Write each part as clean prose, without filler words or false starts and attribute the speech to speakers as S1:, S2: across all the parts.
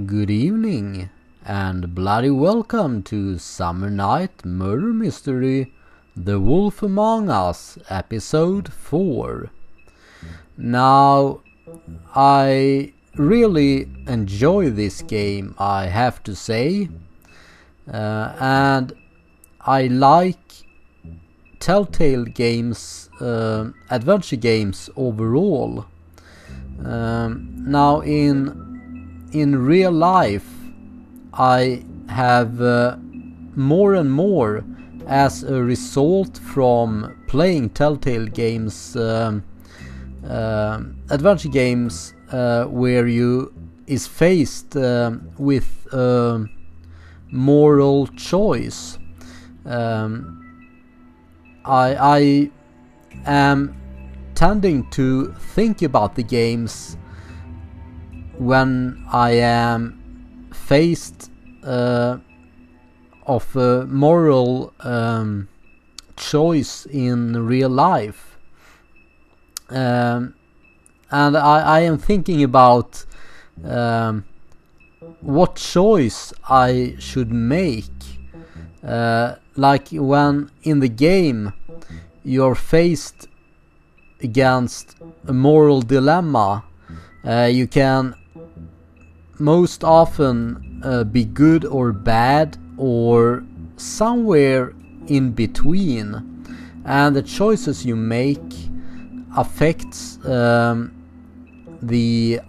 S1: Good evening, and bloody welcome to Summer Night Murder Mystery The Wolf Among Us, Episode 4. Now, I really enjoy this game, I have to say, and I like Telltale games, adventure games overall. Now in real life, I have more and more, as a result from playing Telltale games, adventure games, where you is faced with a moral choice. I am tending to think about the games when I am faced of a moral choice in real life, and I am thinking about what choice I should make, like when in the game you're faced against a moral dilemma. You can most often be good or bad, or somewhere in between, and the choices you make affects the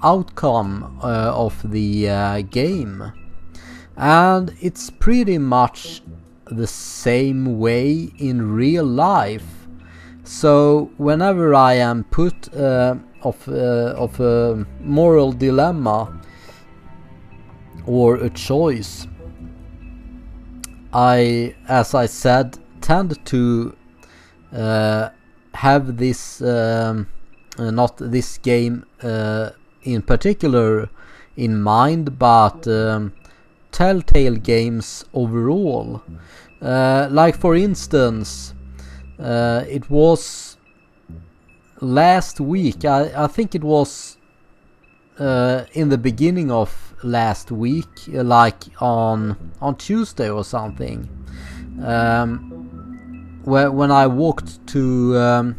S1: outcome of the game. And it's pretty much the same way in real life. So whenever I am put of a moral dilemma or a choice, I, as I said, tend to have this, not this game in particular in mind, but Telltale games overall. Like for instance, it was last week, I think it was in the beginning of last week, like on Tuesday or something, when I walked to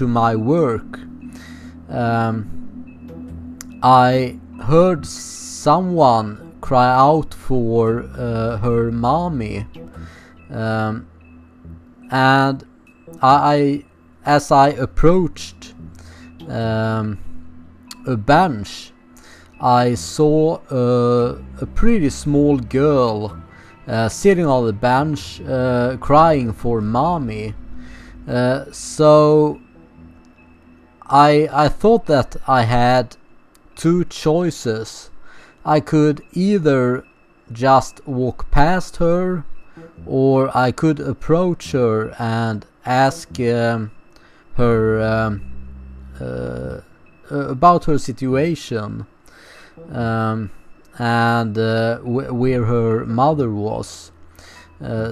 S1: my work, I heard someone cry out for her mommy, and I as I approached a bench, I saw a pretty small girl sitting on the bench crying for mommy. So I thought that I had two choices. I could either just walk past her, or I could approach her and ask her about her situation, and where her mother was.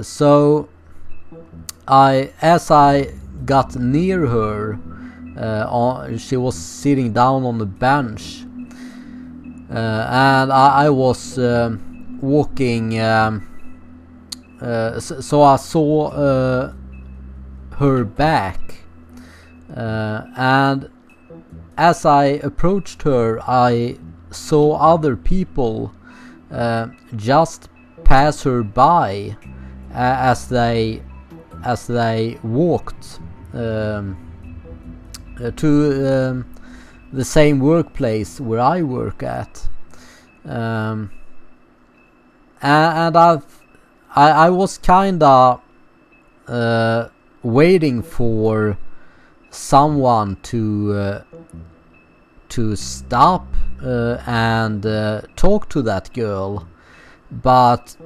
S1: So as I got near her, she was sitting down on the bench, and I was walking, so I saw her back, and as I approached her, I saw other people just pass her by as they walked to the same workplace where I work at, and I was kinda waiting for someone to stop and talk to that girl, but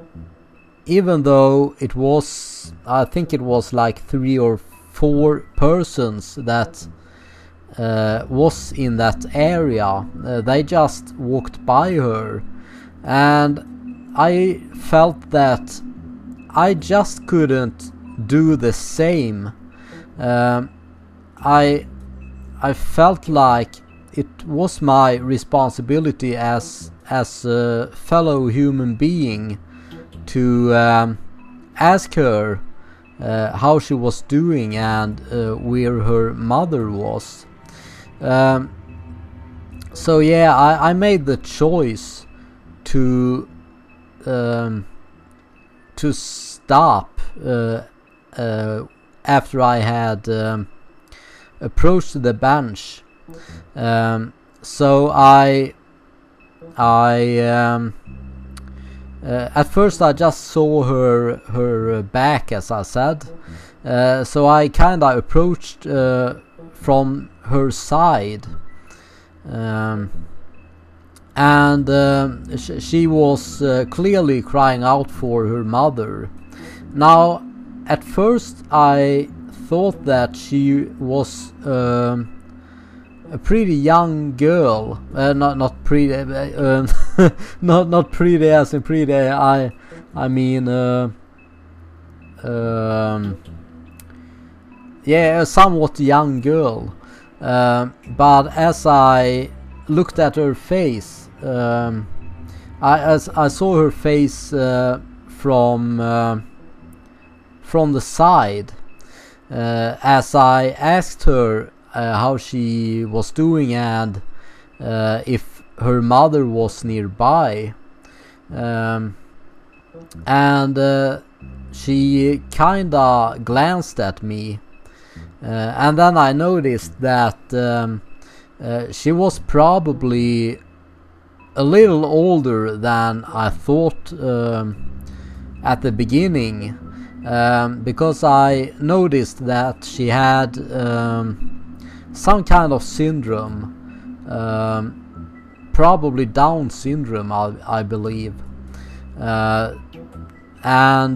S1: even though it was, I think it was like 3 or 4 persons that was in that area, they just walked by her, and I felt that I just couldn't do the same. I felt like it was my responsibility as a fellow human being to ask her how she was doing and where her mother was. So yeah, I made the choice to stop after I had approached the bench. So at first I just saw her back, as I said. So I kinda approached from her side, and she was clearly crying out for her mother. Now, at first I thought that she was a pretty young girl, not pretty, not pretty as in pretty. I mean, yeah, a somewhat young girl. But as I looked at her face, I saw her face from the side. As I asked her how she was doing and if her mother was nearby, and she kinda glanced at me, and then I noticed that she was probably a little older than I thought at the beginning, because I noticed that she had some kind of syndrome, probably Down syndrome, I believe, and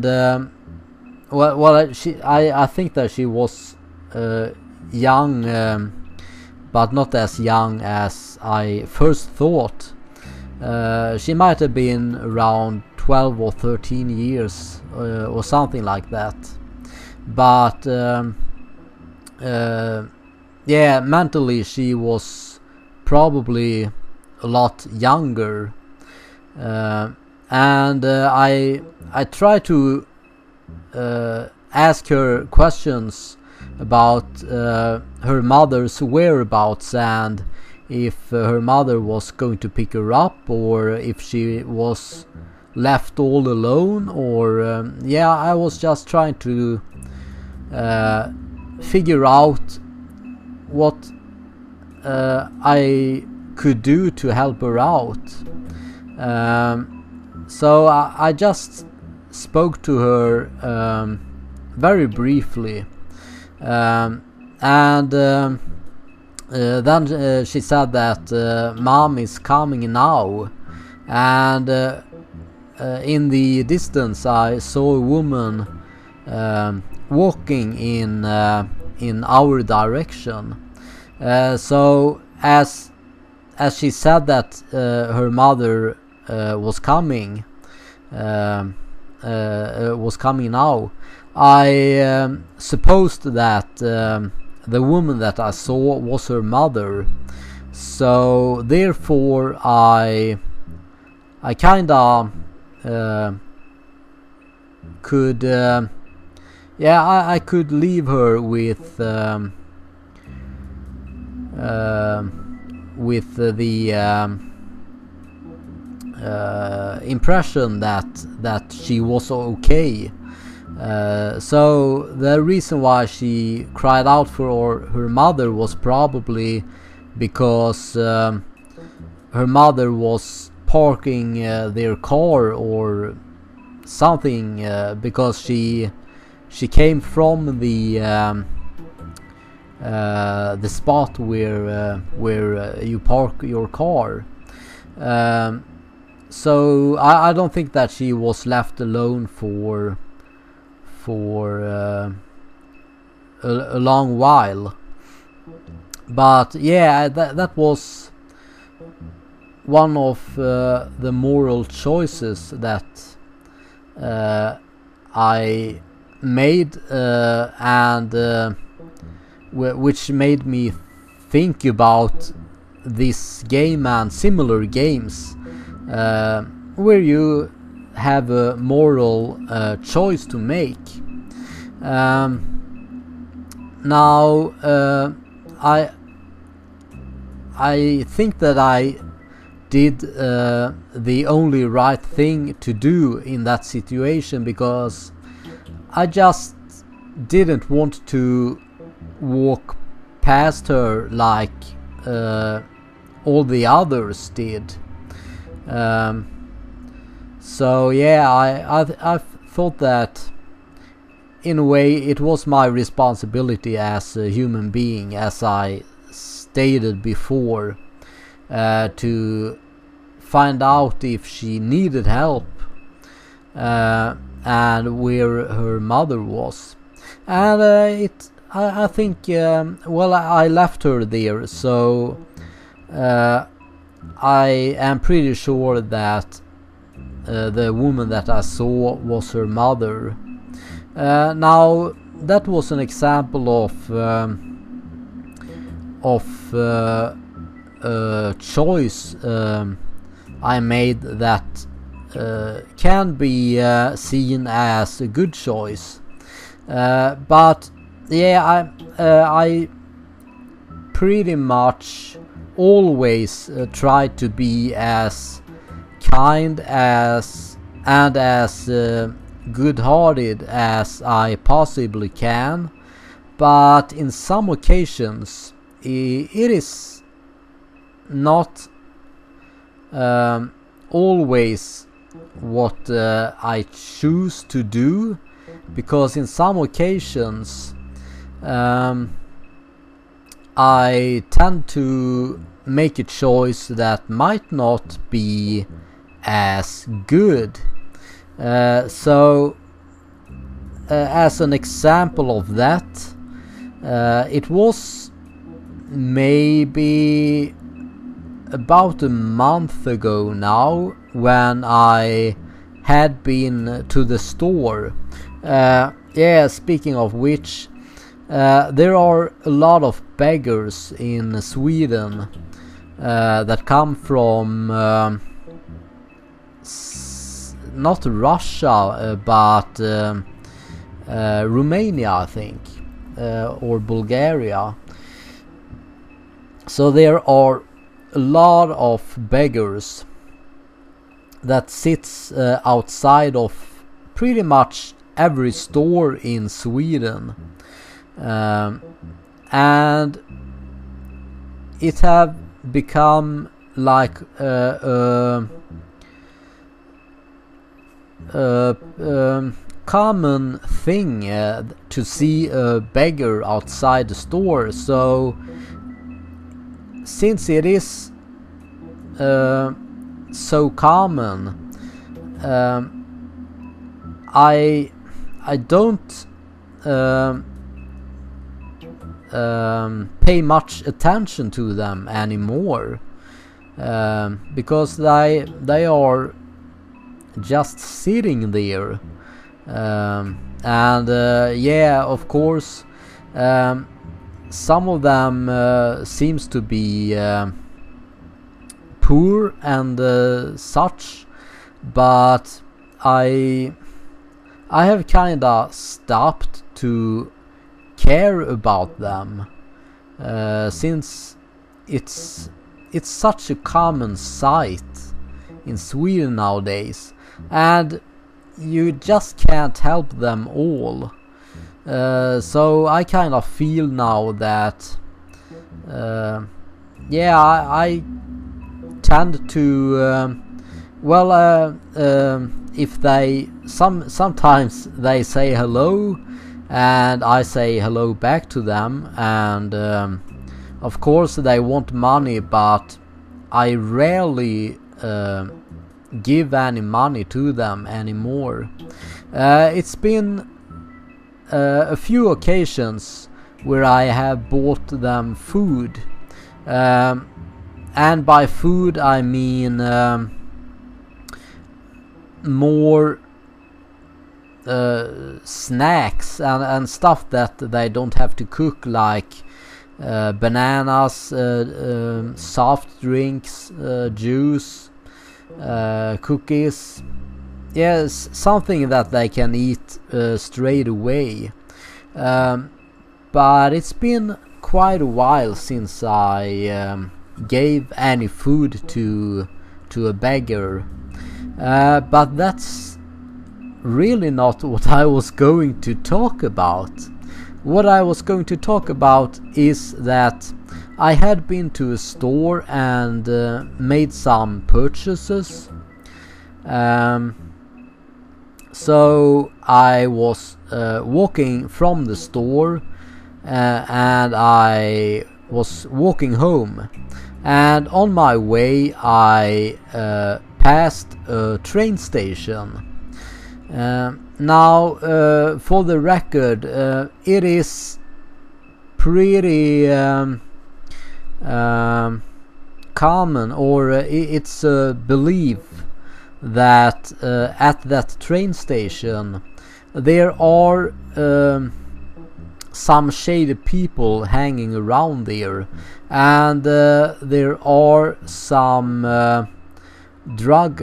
S1: I think that she was young, but not as young as I first thought. She might have been around 12 or 13 years or something like that, but yeah, mentally she was probably a lot younger, and I tried to ask her questions about her mother's whereabouts and if her mother was going to pick her up, or if she was left all alone, or yeah, I was just trying to figure out what I could do to help her out. So I just spoke to her very briefly, and then she said that Mom is coming now, and in the distance I saw a woman walking in our direction. So as she said that her mother was coming now, I supposed that the woman that I saw was her mother. So therefore I kinda could I could leave her with with the impression that she was okay. So the reason why she cried out for her mother was probably because her mother was parking their car or something, because she came from the spot where you park your car. So I don't think that she was left alone for a long while. But yeah, that was one of the moral choices that I made, and which made me think about this game and similar games, where you have a moral choice to make. Now I think that I did the only right thing to do in that situation, because I just didn't want to walk past her like all the others did. So yeah, I thought that in a way it was my responsibility as a human being, as I stated before, to find out if she needed help and where her mother was. And I think well, I left her there, so I am pretty sure that the woman that I saw was her mother. Now that was an example of a choice I made that can be seen as a good choice. But yeah, I pretty much always try to be as kind and as good-hearted as I possibly can, but in some occasions it is not always what I choose to do, because in some occasions I tend to make a choice that might not be as good. So as an example of that, it was maybe about a month ago now when I had been to the store. Yeah, speaking of which, there are a lot of beggars in Sweden that come from not Russia, but Romania, I think, or Bulgaria. So there are a lot of beggars that sits outside of pretty much every store in Sweden, and it have become like a common thing to see a beggar outside the store. So since it is so common, I don't pay much attention to them anymore, because they are just sitting there, and yeah, of course, some of them seems to be poor and such, but I have kinda stopped to care about them, since it's such a common sight in Sweden nowadays, and you just can't help them all. So I kind of feel now that I tend to if they sometimes they say hello and I say hello back to them, and of course they want money, but I rarely give any money to them anymore. It's been a few occasions where I have bought them food, and by food I mean more snacks and stuff that they don't have to cook, like bananas, soft drinks, juice, cookies. Yes, something that they can eat straight away. But it's been quite a while since I gave any food to a beggar. But that's really not what I was going to talk about. What I was going to talk about is that I had been to a store and made some purchases. So I was walking from the store and I was walking home, and on my way I passed a train station. Now, for the record, it is pretty common, or it's a belief that at that train station there are some shady people hanging around there, and there are some drug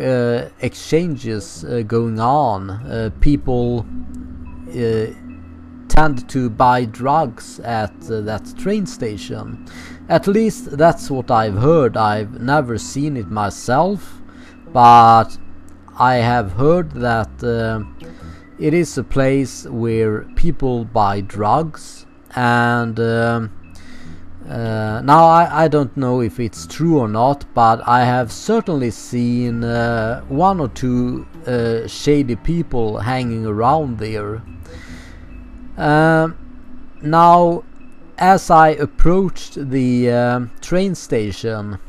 S1: exchanges going on. People tend to buy drugs at that train station. At least that's what I've heard. I've never seen it myself, but I have heard that it is a place where people buy drugs, and now I don't know if it's true or not, but I have certainly seen one or two shady people hanging around there. Now, as I approached the train station,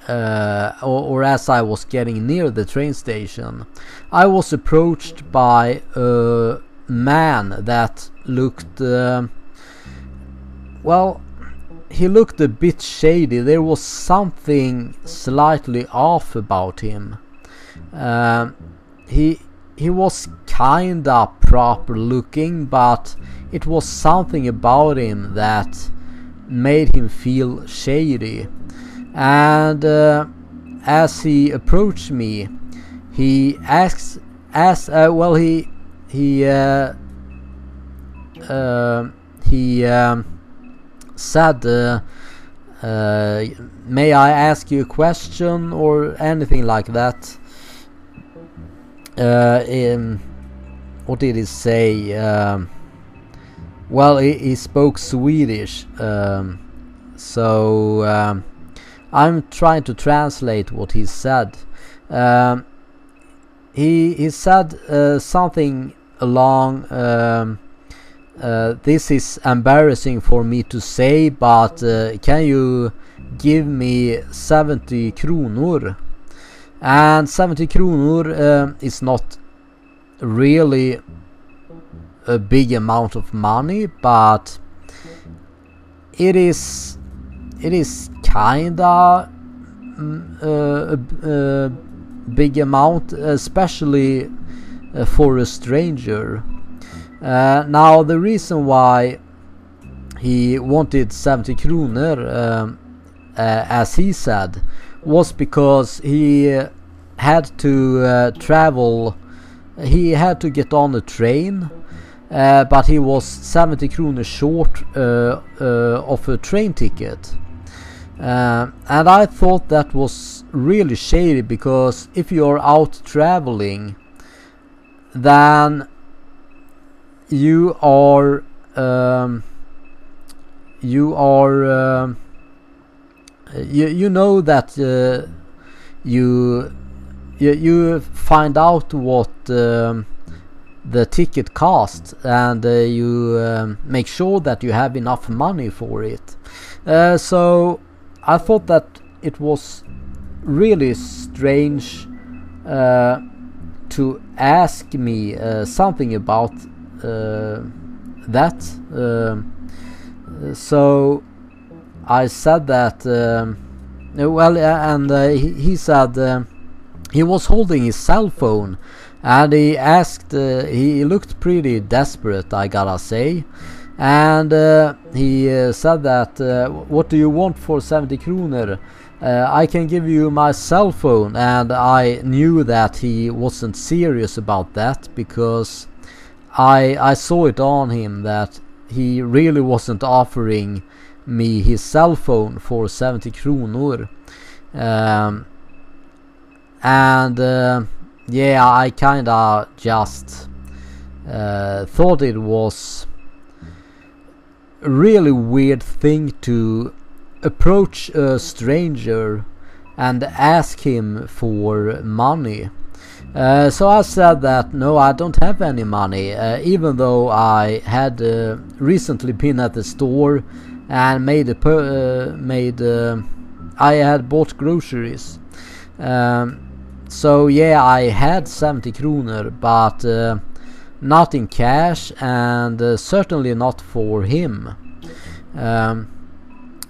S1: or as I was getting near the train station, I was approached by a man that looked he looked a bit shady. There was something slightly off about him. He was kinda proper looking, but it was something about him that made him feel shady. And as he approached me, he said, may I ask you a question, or anything like that. What did he say? He spoke Swedish, so I'm trying to translate what he said. He said something along, this is embarrassing for me to say, but can you give me 70 kronor? And 70 kronor is not really a big amount of money, but it is kinda a big amount, especially for a stranger. Now, the reason why he wanted 70 kronor, as he said, was because he had to travel. He had to get on a train, but he was 70 kronor short of a train ticket. And I thought that was really shady, because if you're out traveling, then you know that you find out what the ticket costs, and you make sure that you have enough money for it. So I thought that it was really strange to ask me something about that. So I said that he said he was holding his cell phone, and he asked, he looked pretty desperate, I gotta say, and he said that what do you want for 70 kronor? I can give you my cell phone. And I knew that he wasn't serious about that, because I saw it on him that he really wasn't offering me his cell phone for 70 kronor. Yeah, I kinda just thought it was a really weird thing to approach a stranger and ask him for money. So I said that no, I don't have any money, even though I had recently been at the store and I had bought groceries. So yeah, I had 70 kronor, but not in cash, and certainly not for him.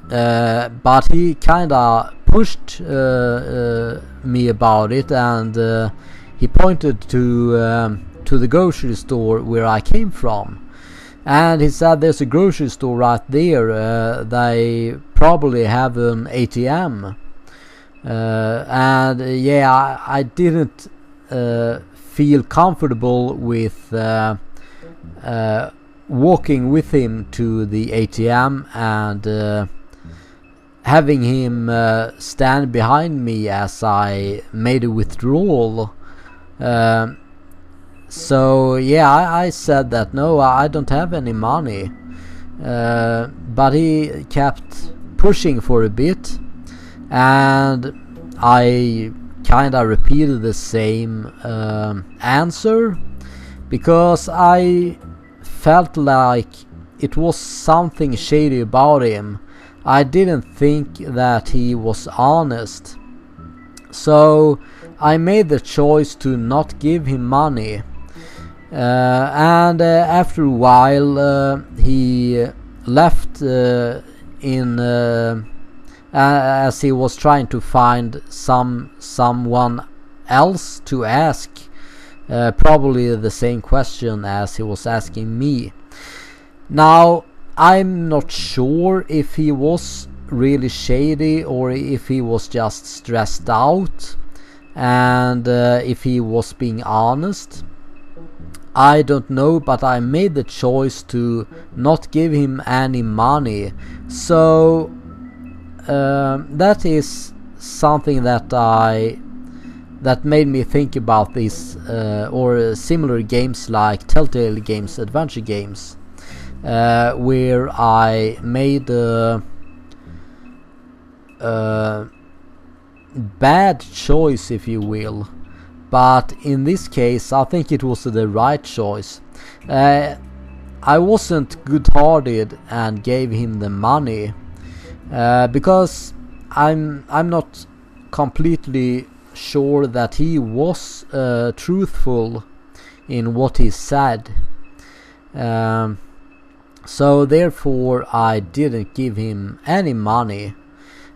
S1: But he kinda pushed me about it, and he pointed to the grocery store where I came from, and he said there's a grocery store right there, they probably have an ATM. And yeah, I didn't feel comfortable with walking with him to the ATM and having him stand behind me as I made a withdrawal. So yeah, I said that no, I don't have any money, but he kept pushing for a bit, and I kinda repeated the same answer, because I felt like it was something shady about him. I didn't think that he was honest, so I made the choice to not give him money. And after a while he left as he was trying to find someone else to ask probably the same question as he was asking me. Now I'm not sure if he was really shady or if he was just stressed out, and if he was being honest. I don't know, but I made the choice to not give him any money. So that is something that made me think about this or similar games like Telltale Games, adventure games, where I made a bad choice, if you will. But in this case, I think it was the right choice. I wasn't good-hearted and gave him the money, because I'm not completely sure that he was truthful in what he said. So therefore I didn't give him any money,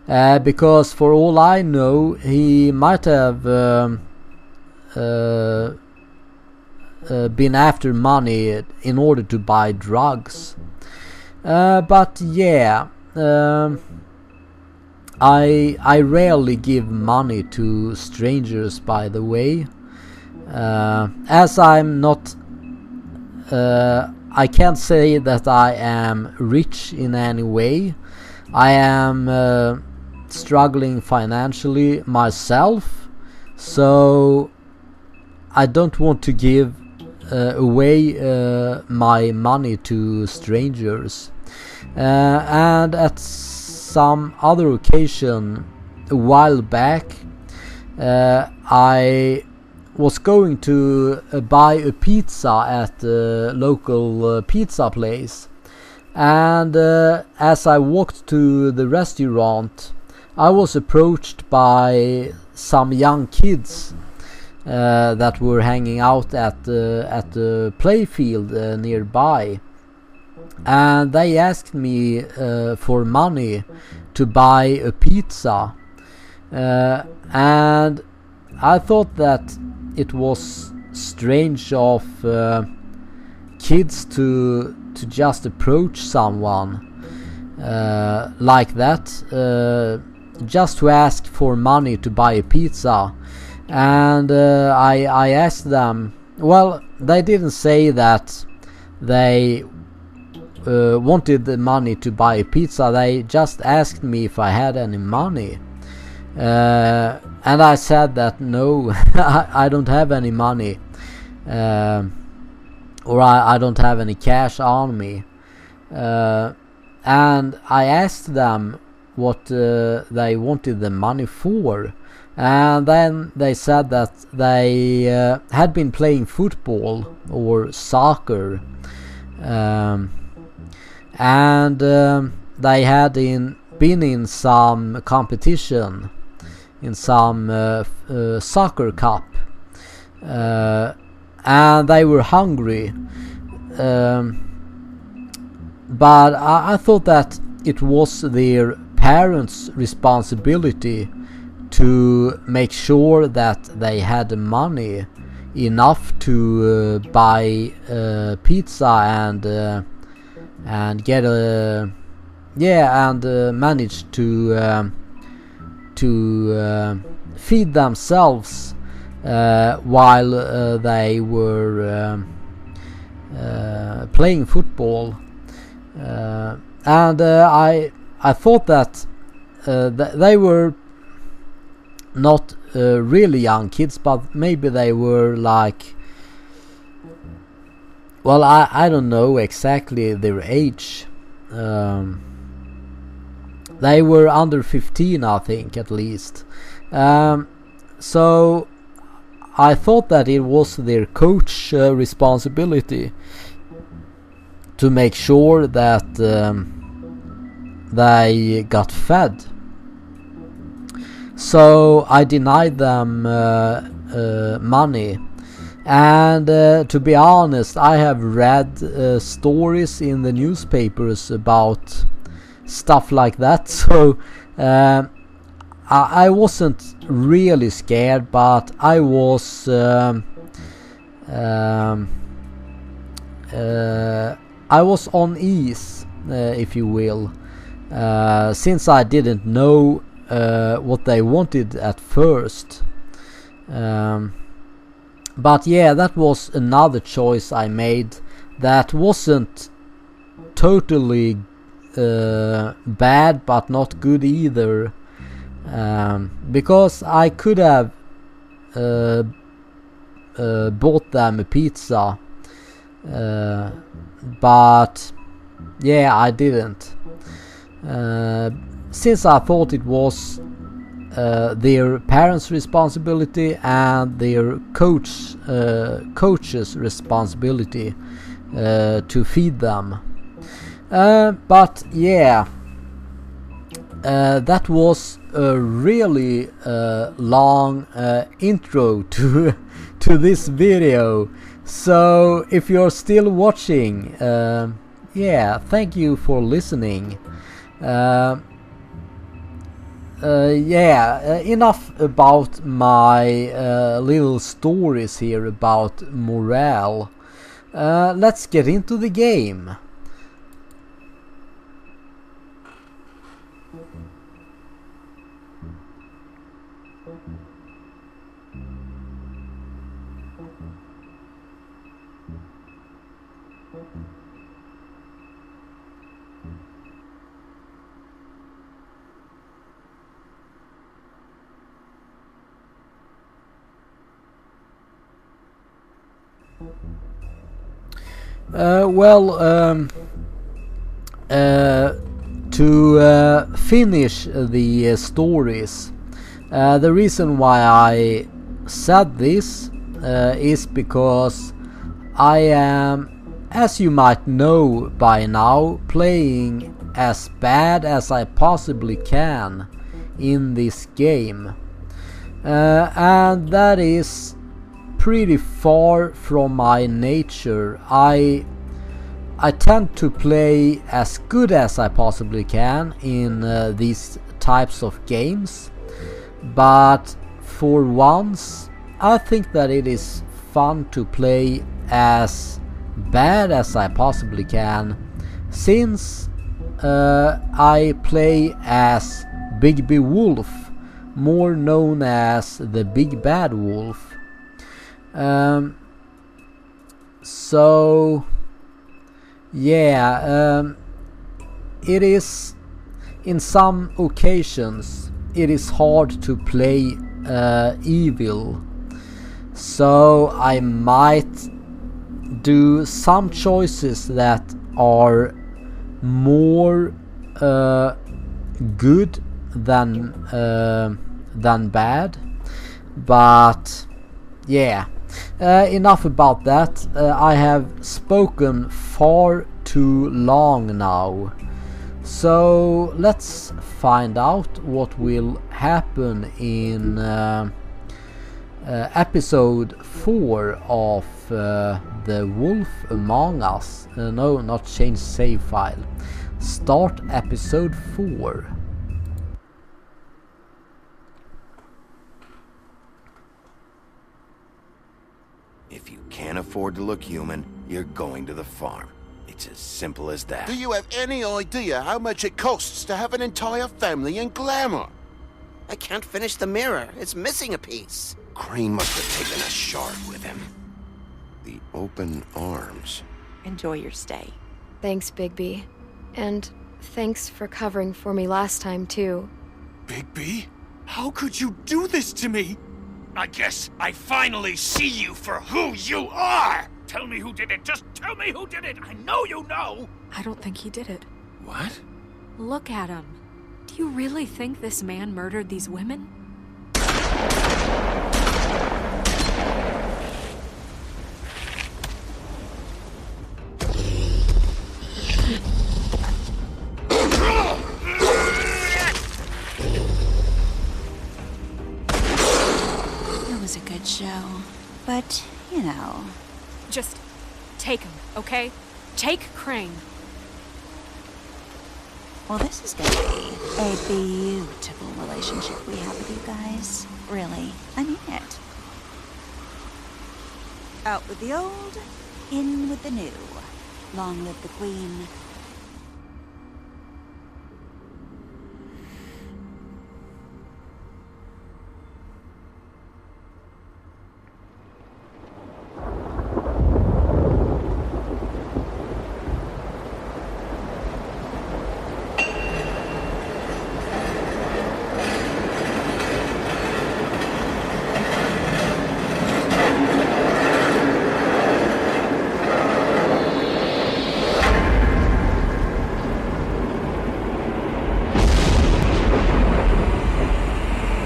S1: because for all I know he might have been after money in order to buy drugs. But yeah, I rarely give money to strangers, by the way, as I'm not I can't say that I am rich in any way. I am struggling financially myself, so I don't want to give away my money to strangers. And at some other occasion a while back, I was going to buy a pizza at the local pizza place, and as I walked to the restaurant, I was approached by some young kids that were hanging out at the playfield nearby, and they asked me for money to buy a pizza, and I thought that it was strange of kids to just approach someone like that, just to ask for money to buy a pizza. And I asked them, well, they didn't say that they wanted the money to buy a pizza, they just asked me if I had any money. And I said that no, I don't have any money, or I don't have any cash on me. And I asked them what they wanted the money for, and then they said that they had been playing football or soccer, and they had been in some competition, in some soccer cup, and they were hungry, but I thought that it was their parents' responsibility to make sure that they had money enough to buy pizza and get a and manage to feed themselves while they were playing football, and I thought that they were not really young kids, but maybe they were like, well, I don't know exactly their age. They were under 15, I think, at least. So I thought that it was their coach responsibility to make sure that they got fed. So I denied them money. And to be honest, I have read stories in the newspapers about stuff like that, so I wasn't really scared, but I was on ease, if you will, since I didn't know what they wanted at first. But yeah, that was another choice I made that wasn't totally bad, but not good either, because I could have bought them a pizza, but yeah, I didn't, since I thought it was their parents' responsibility and their coach's responsibility to feed them. But yeah, that was a really long intro to this video. So if you're still watching, yeah, thank you for listening. Enough about my little stories here about morale. Let's get into the game. To finish the stories, the reason why I said this is because I am, as you might know by now, playing as bad as I possibly can in this game, and that is pretty far from my nature. I tend to play as good as I possibly can in these types of games, but for once I think that it is fun to play as bad as I possibly can, since I play as Bigby Wolf, more known as the Big Bad Wolf. So yeah, it is, in some occasions it is hard to play evil, so I might do some choices that are more good than bad. But yeah, enough about that. I have spoken far too long now, so let's find out what will happen in episode 4 of The Wolf Among Us. No, not change save file. Start episode 4.
S2: If you can't afford to look human, you're going to the farm. It's as simple as that.
S3: Do you have any idea how much it costs to have an entire family in glamour?
S4: I can't finish the mirror. It's missing a piece.
S2: Crane must have taken a shard with him. The open arms.
S5: Enjoy your stay.
S6: Thanks, Bigby. And thanks for covering for me last time, too.
S7: Bigby? How could you do this to me? I guess I finally see you for who you are! Tell me who did it! Just tell me who did it! I know you know!
S5: I don't think he did it.
S2: What?
S5: Look at him. Do you really think this man murdered these women?
S8: It was a good show, but, you know...
S5: Just take him, okay? Take Crane.
S8: Well, this is gonna be a beautiful relationship we have with you guys. Really, I mean it. Out with the old, in with the new. Long live the Queen.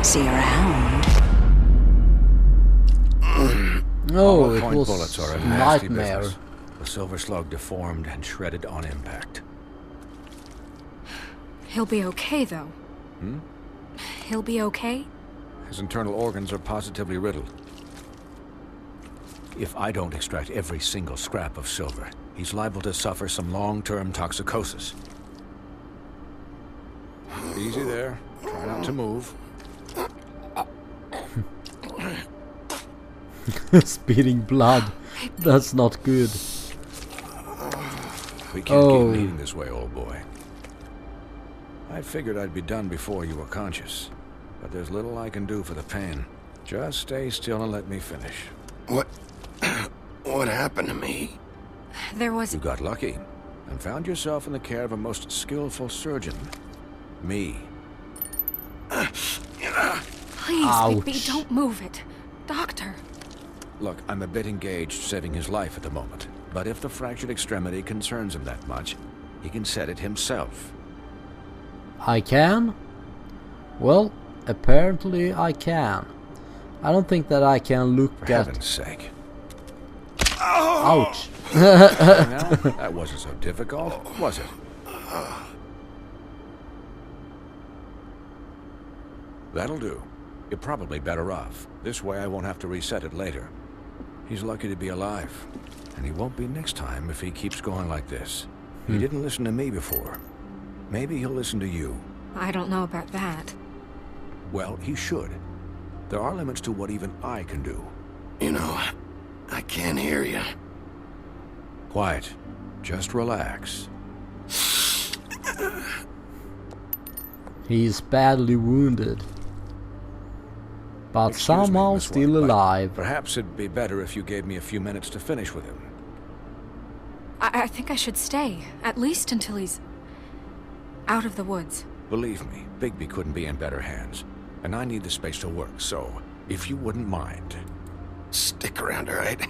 S8: See you around.
S1: Oh, it
S9: Point
S1: was
S9: bullets are a nasty
S1: nightmare.
S9: business. The silver slug deformed and shredded on impact.
S5: He'll be okay, though. He'll be okay?
S9: His internal organs are positively riddled. If I don't extract every single scrap of silver, he's liable to suffer some long-term toxicosis. Easy there. Try not to move.
S1: Spitting blood. That's not good.
S9: We can't keep bleeding this way, old boy. I figured I'd be done before you were conscious, but there's little I can do for the pain. Just stay still and let me finish.
S2: What happened to me?
S5: There was...
S9: You got lucky and found yourself in the care of a most skillful surgeon. Me.
S5: Please,
S1: Ouch.
S5: Bigby, don't move it. Doctor.
S9: Look, I'm a bit engaged saving his life at the moment, but if the fractured extremity concerns him that much, he can set it himself.
S1: I can? Well, apparently I can. I don't think that I can look
S9: For
S1: at...
S9: heaven's sake.
S1: Ouch.
S9: Now, that wasn't so difficult, was it? That'll do. You're probably better off. This way I won't have to reset it later. He's lucky to be alive. And he won't be next time if he keeps going like this. He didn't listen to me before. Maybe he'll listen to you.
S5: I don't know about that.
S9: Well, he should. There are limits to what even I can do.
S2: You know, I can't hear you.
S9: Quiet. Just relax.
S1: He's badly wounded, but
S9: Excuse me,
S1: somehow
S9: Miss
S1: still
S9: White, but
S1: alive.
S9: Perhaps it'd be better if you gave me a few minutes to finish with him.
S5: I think I should stay, at least until he's out of the woods.
S9: Believe me, Bigby couldn't be in better hands. And I need the space to work, so if you wouldn't mind.
S2: Stick around, all right?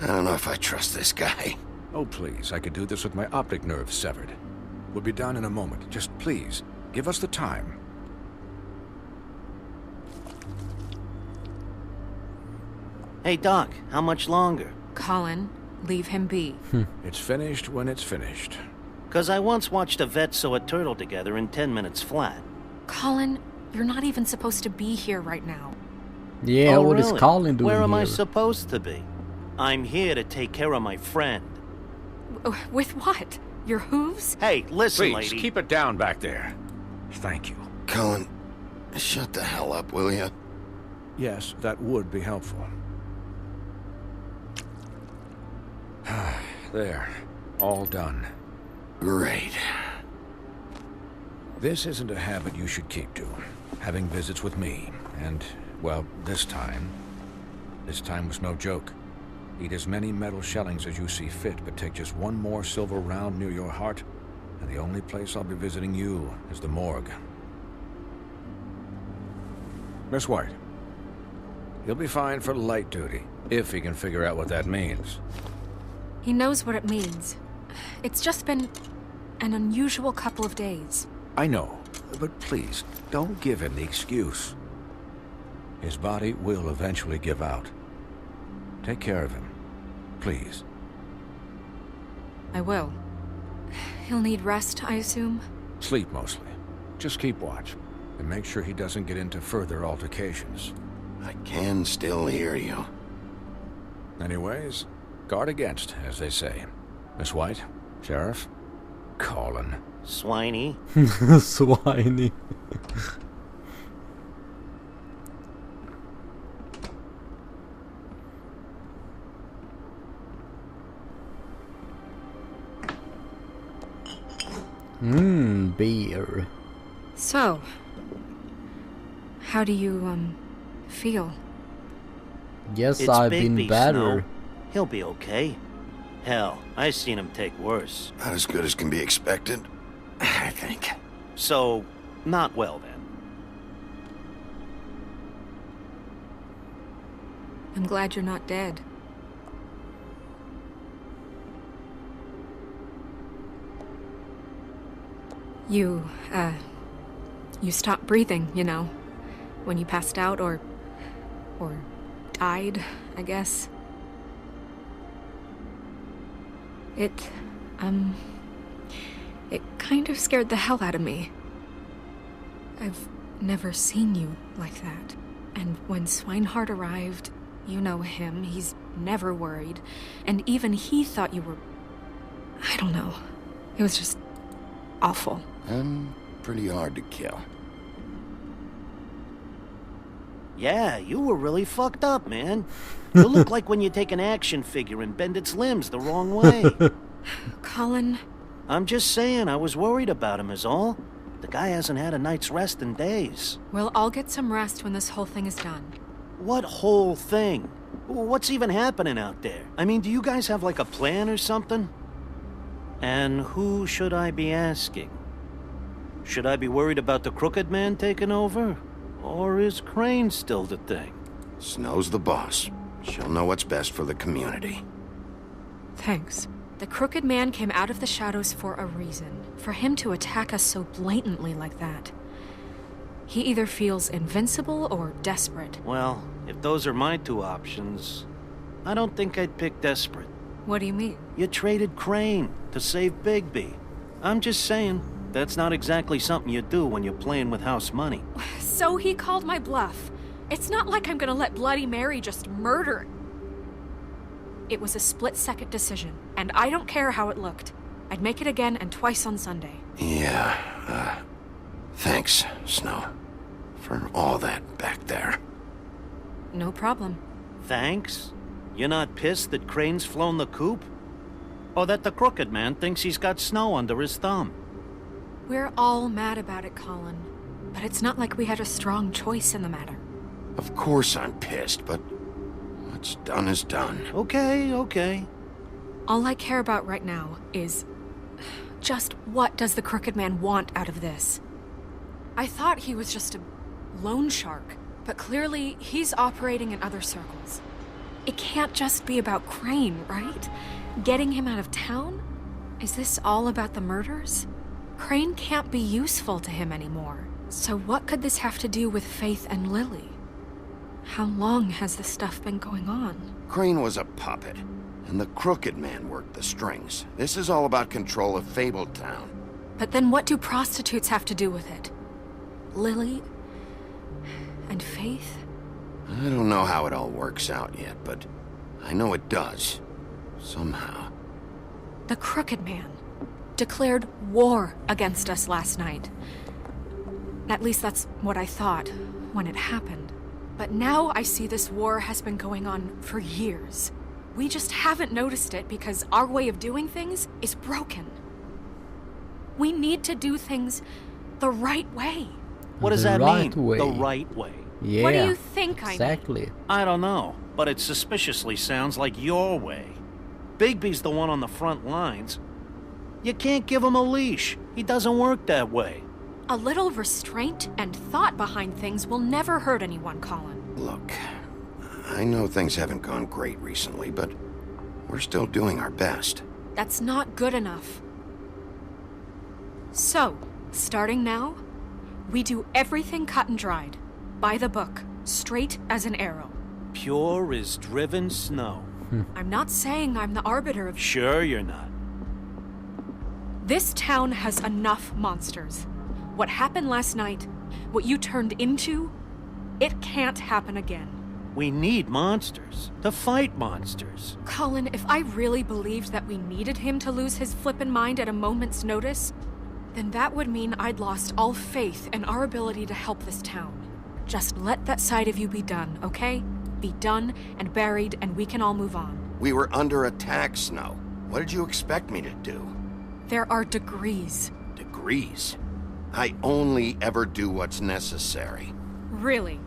S2: I don't know if I trust this guy.
S9: Oh, please, I could do this with my optic nerve severed. We'll be done in a moment. Just please, give us the time.
S4: Hey, Doc, how much longer?
S5: Colin, leave him be.
S9: It's finished when it's finished.
S4: 'Cause I once watched a vet sew a turtle together in 10 minutes flat.
S5: Colin, you're not even supposed to be here right now.
S1: Yeah,
S4: Oh,
S1: what is
S4: really?
S1: Colin doing
S4: Where am I
S1: here?
S4: supposed to be? I'm here to take care of my friend.
S5: With what? Your hooves?
S4: Hey, listen,
S9: Please,
S4: lady.
S9: keep it down back there. Thank you.
S2: Colin, shut the hell up, will you?
S9: Yes, that would be helpful. There. All done.
S2: Great.
S9: This isn't a habit you should keep to. Having visits with me. And, well, this time was no joke. Eat as many metal shellings as you see fit, but take just one more silver round near your heart, and the only place I'll be visiting you is the morgue. Miss White. He'll be fine for light duty, if he can figure out what that means.
S5: He knows what it means. It's just been an unusual couple of days.
S9: I know, but please, don't give him the excuse. His body will eventually give out. Take care of him, please.
S5: I will. He'll need rest, I assume?
S9: Sleep mostly. Just keep watch, and make sure he doesn't get into further altercations.
S2: I can still hear you.
S9: Anyways, guard against, as they say. Miss White, Sheriff, Colin.
S4: Swiney.
S1: Swiney. Beer.
S5: So, how do you, feel?
S1: Guess
S4: It's
S1: I've
S4: Bigby,
S1: been better.
S4: Snow. He'll be okay. Hell, I've seen him take worse.
S2: Not as good as can be expected, I think.
S4: So, not well then.
S5: I'm glad you're not dead. You stopped breathing, you know, when you passed out or died, I guess. It kind of scared the hell out of me. I've never seen you like that. And when Swinehart arrived, you know him, he's never worried. And even he thought you were... I don't know. It was just awful.
S2: And pretty hard to kill.
S4: Yeah, you were really fucked up, man. You look like when you take an action figure and bend its limbs the wrong way.
S5: Colin...
S4: I'm just saying, I was worried about him is all. The guy hasn't had a night's rest in days.
S5: Well, I'll get some rest when this whole thing is done.
S4: What whole thing? What's even happening out there? I mean, do you guys have like a plan or something? And who should I be asking? Should I be worried about the crooked man taking over? Or is Crane still the thing?
S2: Snow's the boss. She'll know what's best for the community.
S5: Thanks. The Crooked Man came out of the shadows for a reason. For him to attack us so blatantly like that. He either feels invincible or desperate.
S4: Well, if those are my two options, I don't think I'd pick desperate.
S5: What do you mean?
S4: You traded Crane to save Bigby. I'm just saying, that's not exactly something you do when you're playing with house money.
S5: So he called my bluff. It's not like I'm gonna let Bloody Mary just murder. It was a split-second decision, and I don't care how it looked. I'd make it again and twice on Sunday.
S2: Yeah, thanks, Snow, for all that back there.
S5: No problem.
S4: Thanks? You're not pissed that Crane's flown the coop? Or that the Crooked Man thinks he's got Snow under his thumb?
S5: We're all mad about it, Colin. But it's not like we had a strong choice in the matter.
S2: Of course I'm pissed, but what's done is done.
S4: Okay.
S5: All I care about right now is just what does the Crooked Man want out of this? I thought he was just a loan shark, but clearly he's operating in other circles. It can't just be about Crane, right? Getting him out of town? Is this all about the murders? Crane can't be useful to him anymore. So what could this have to do with Faith and Lily? How long has this stuff been going on?
S2: Crane was a puppet, and the Crooked Man worked the strings. This is all about control of Fabletown.
S5: But then what do prostitutes have to do with it? Lily? And Faith?
S2: I don't know how it all works out yet, but I know it does. Somehow.
S5: The Crooked Man declared war against us last night. At least that's what I thought when it happened. But now I see this war has been going on for years. We just haven't noticed it because our way of doing things is broken. We need to do things the right way.
S4: What does that mean? The right way?
S1: Yeah,
S5: what do you think I mean?
S1: exactly.
S4: I don't know, but it suspiciously sounds like your way. Bigby's the one on the front lines. You can't give him a leash. He doesn't work that way.
S5: A little restraint and thought behind things will never hurt anyone, Colin.
S2: Look, I know things haven't gone great recently, but we're still doing our best.
S5: That's not good enough. So, starting now, we do everything cut and dried. By the book, straight as an arrow.
S4: Pure as driven snow.
S5: I'm not saying I'm the arbiter of...
S4: Sure you're not.
S5: This town has enough monsters. What happened last night, what you turned into, it can't happen again.
S4: We need monsters. To fight monsters.
S5: Colin, if I really believed that we needed him to lose his flippin' mind at a moment's notice, then that would mean I'd lost all faith in our ability to help this town. Just let that side of you be done, okay? Be done and buried, and we can all move on.
S2: We were under attack, Snow. What did you expect me to do?
S5: There are degrees.
S2: Degrees? I only ever do what's necessary.
S5: Really?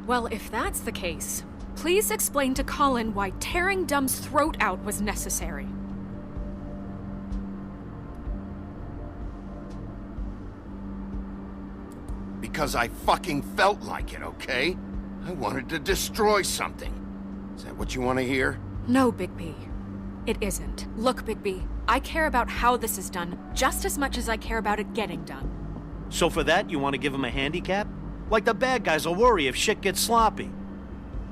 S5: Well, if that's the case, please explain to Colin why tearing Dumb's throat out was necessary.
S2: Because I fucking felt like it, okay? I wanted to destroy something. Is that what you want to hear?
S5: No, Bigby. It isn't. Look, Bigby, I care about how this is done just as much as I care about it getting done.
S4: So for that, you want to give him a handicap? Like the bad guys will worry if shit gets sloppy.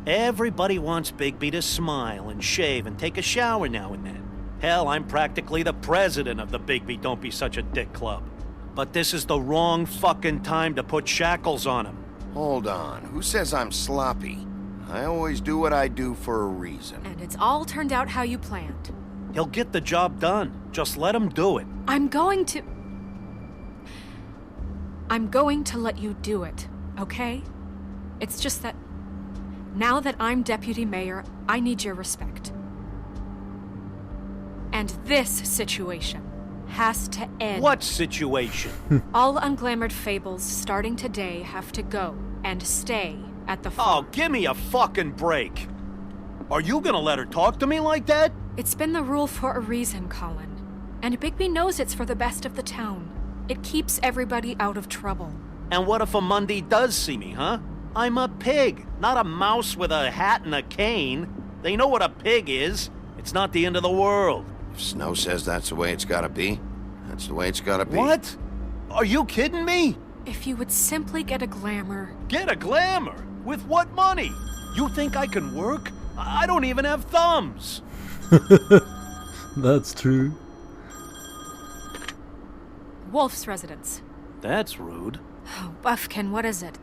S4: Everybody wants Bigby to smile and shave and take a shower now and then. Hell, I'm practically the president of the Bigby Don't Be Such a Dick Club. But this is the wrong fucking time to put shackles on him.
S2: Hold on. Who says I'm sloppy? I always do what I do for a reason.
S5: And it's all turned out how you planned.
S4: He'll get the job done. Just let him do it.
S5: I'm going to let you do it, okay? It's just that now that I'm deputy mayor, I need your respect. And this situation has to end.
S4: What situation?
S5: All unglamored fables starting today have to go and stay at the farm.
S4: Oh, give me a fucking break. Are you gonna let her talk to me like that?
S5: It's been the rule for a reason, Colin. And Bigby knows it's for the best of the town. It keeps everybody out of trouble.
S4: And what if a Monday does see me, huh? I'm a pig, not a mouse with a hat and a cane. They know what a pig is. It's not the end of the world.
S2: If Snow says that's the way it's gotta be, that's the way it's gotta be.
S4: What? Are you kidding me?
S5: If you would simply get a glamour.
S4: Get a glamour? With what money? You think I can work? I don't even have thumbs.
S1: That's true.
S5: Wolf's residence.
S4: That's rude.
S5: Oh, Buffkin, what is it?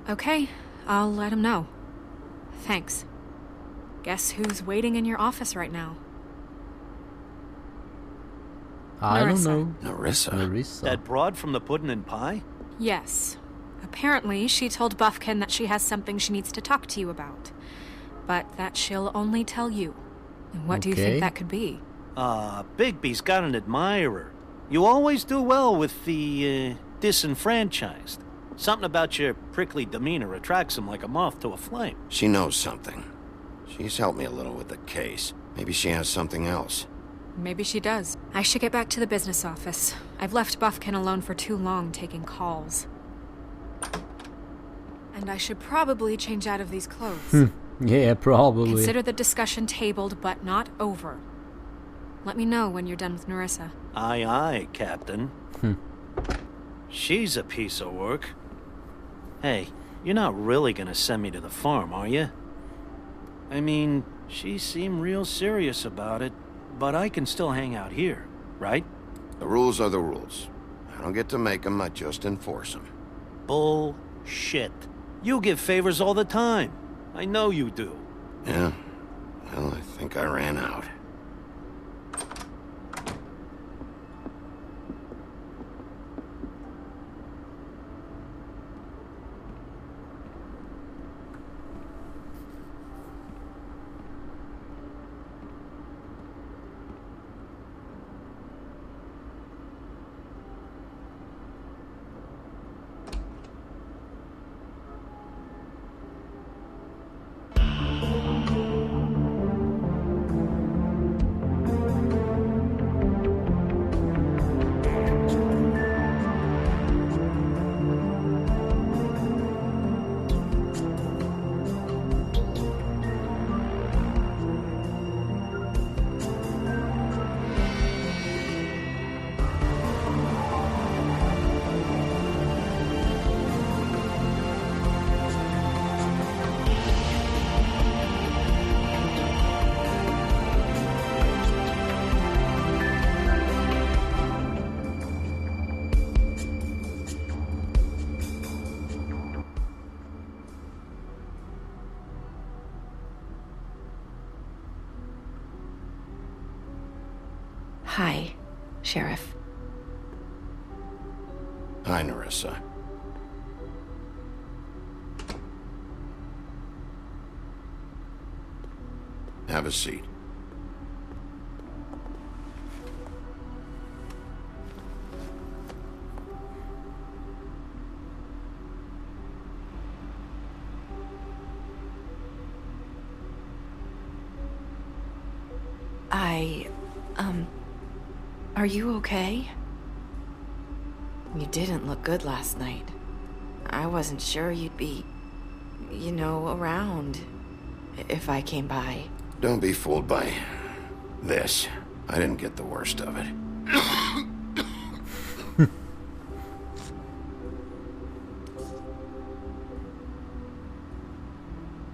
S5: Okay, I'll let him know. Thanks. Guess who's waiting in your office right now?
S1: I don't
S5: Nerissa.
S1: know.
S2: Nerissa?
S4: That broad from the puddin' and pie?
S5: Yes. Apparently, she told Buffkin that she has something she needs to talk to you about. But that she'll only tell you. And what do you
S1: Okay.
S5: think that could be?
S4: Bigby's got an admirer. You always do well with the, disenfranchised. Something about your prickly demeanor attracts him like a moth to a flame.
S2: She knows something. She's helped me a little with the case. Maybe she has something else.
S5: Maybe she does. I should get back to the business office. I've left Buffkin alone for too long taking calls. And I should probably change out of these clothes.
S1: Yeah, probably.
S5: Consider the discussion tabled, but not over. Let me know when you're done with Nerissa.
S4: Aye, aye, Captain. She's a piece of work. Hey, you're not really gonna send me to the farm, are you? I mean, she seemed real serious about it, but I can still hang out here, right?
S2: The rules are the rules. I don't get to make them, I just enforce them.
S4: Bullshit. You give favors all the time. I know you do.
S2: Yeah? Well, I think I ran out.
S6: Hi, Sheriff.
S2: Hi, Nerissa. Have a seat.
S6: Are you okay? You didn't look good last night. I wasn't sure you'd be, around if I came by.
S2: Don't be fooled by this. I didn't get the worst of it.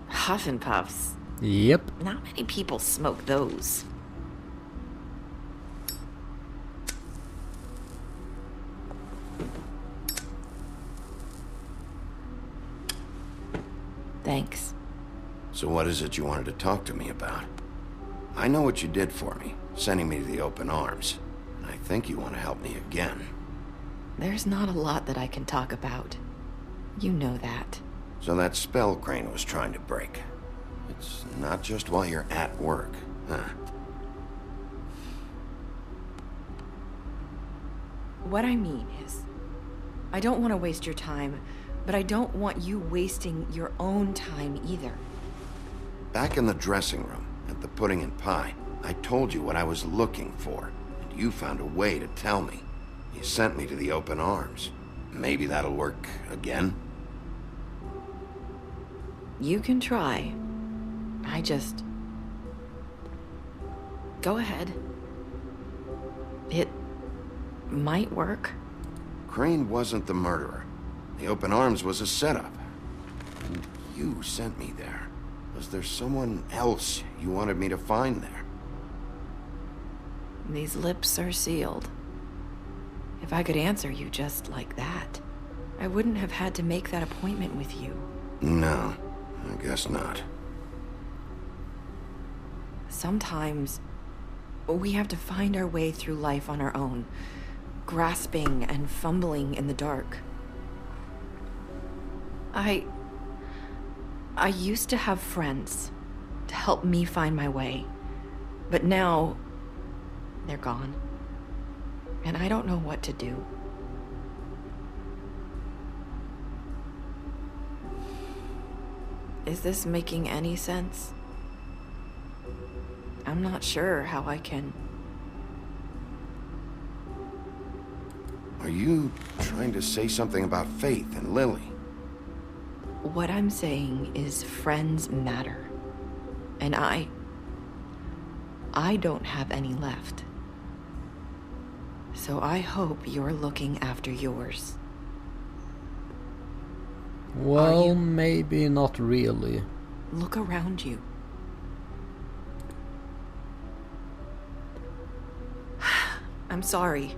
S6: Huff and Puffs.
S1: Yep.
S6: Not many people smoke those. Thanks.
S2: So what is it you wanted to talk to me about? I know what you did for me, sending me to the open arms. And I think you want to help me again.
S6: There's not a lot that I can talk about. You know that.
S2: So that spell Crane was trying to break. It's not just while you're at work, huh?
S6: What I mean is, I don't want to waste your time, but I don't want you wasting your own time either.
S2: Back in the dressing room, at the pudding and pie, I told you what I was looking for, and you found a way to tell me. You sent me to the open arms. Maybe that'll work again.
S6: You can try. I just... Go ahead. It might work.
S2: Crane wasn't the murderer. The open arms was a setup. And you sent me there. Was there someone else you wanted me to find there?
S6: These lips are sealed. If I could answer you just like that, I wouldn't have had to make that appointment with you.
S2: No, I guess not.
S6: Sometimes we have to find our way through life on our own, grasping and fumbling in the dark. I used to have friends to help me find my way, but now they're gone, and I don't know what to do. Is this making any sense? I'm not sure how I can...
S2: Are you trying to say something about Faith and Lily?
S6: What I'm saying is friends matter. And I don't have any left. So I hope you're looking after yours.
S1: Well, maybe not really.
S6: Look around you. I'm sorry.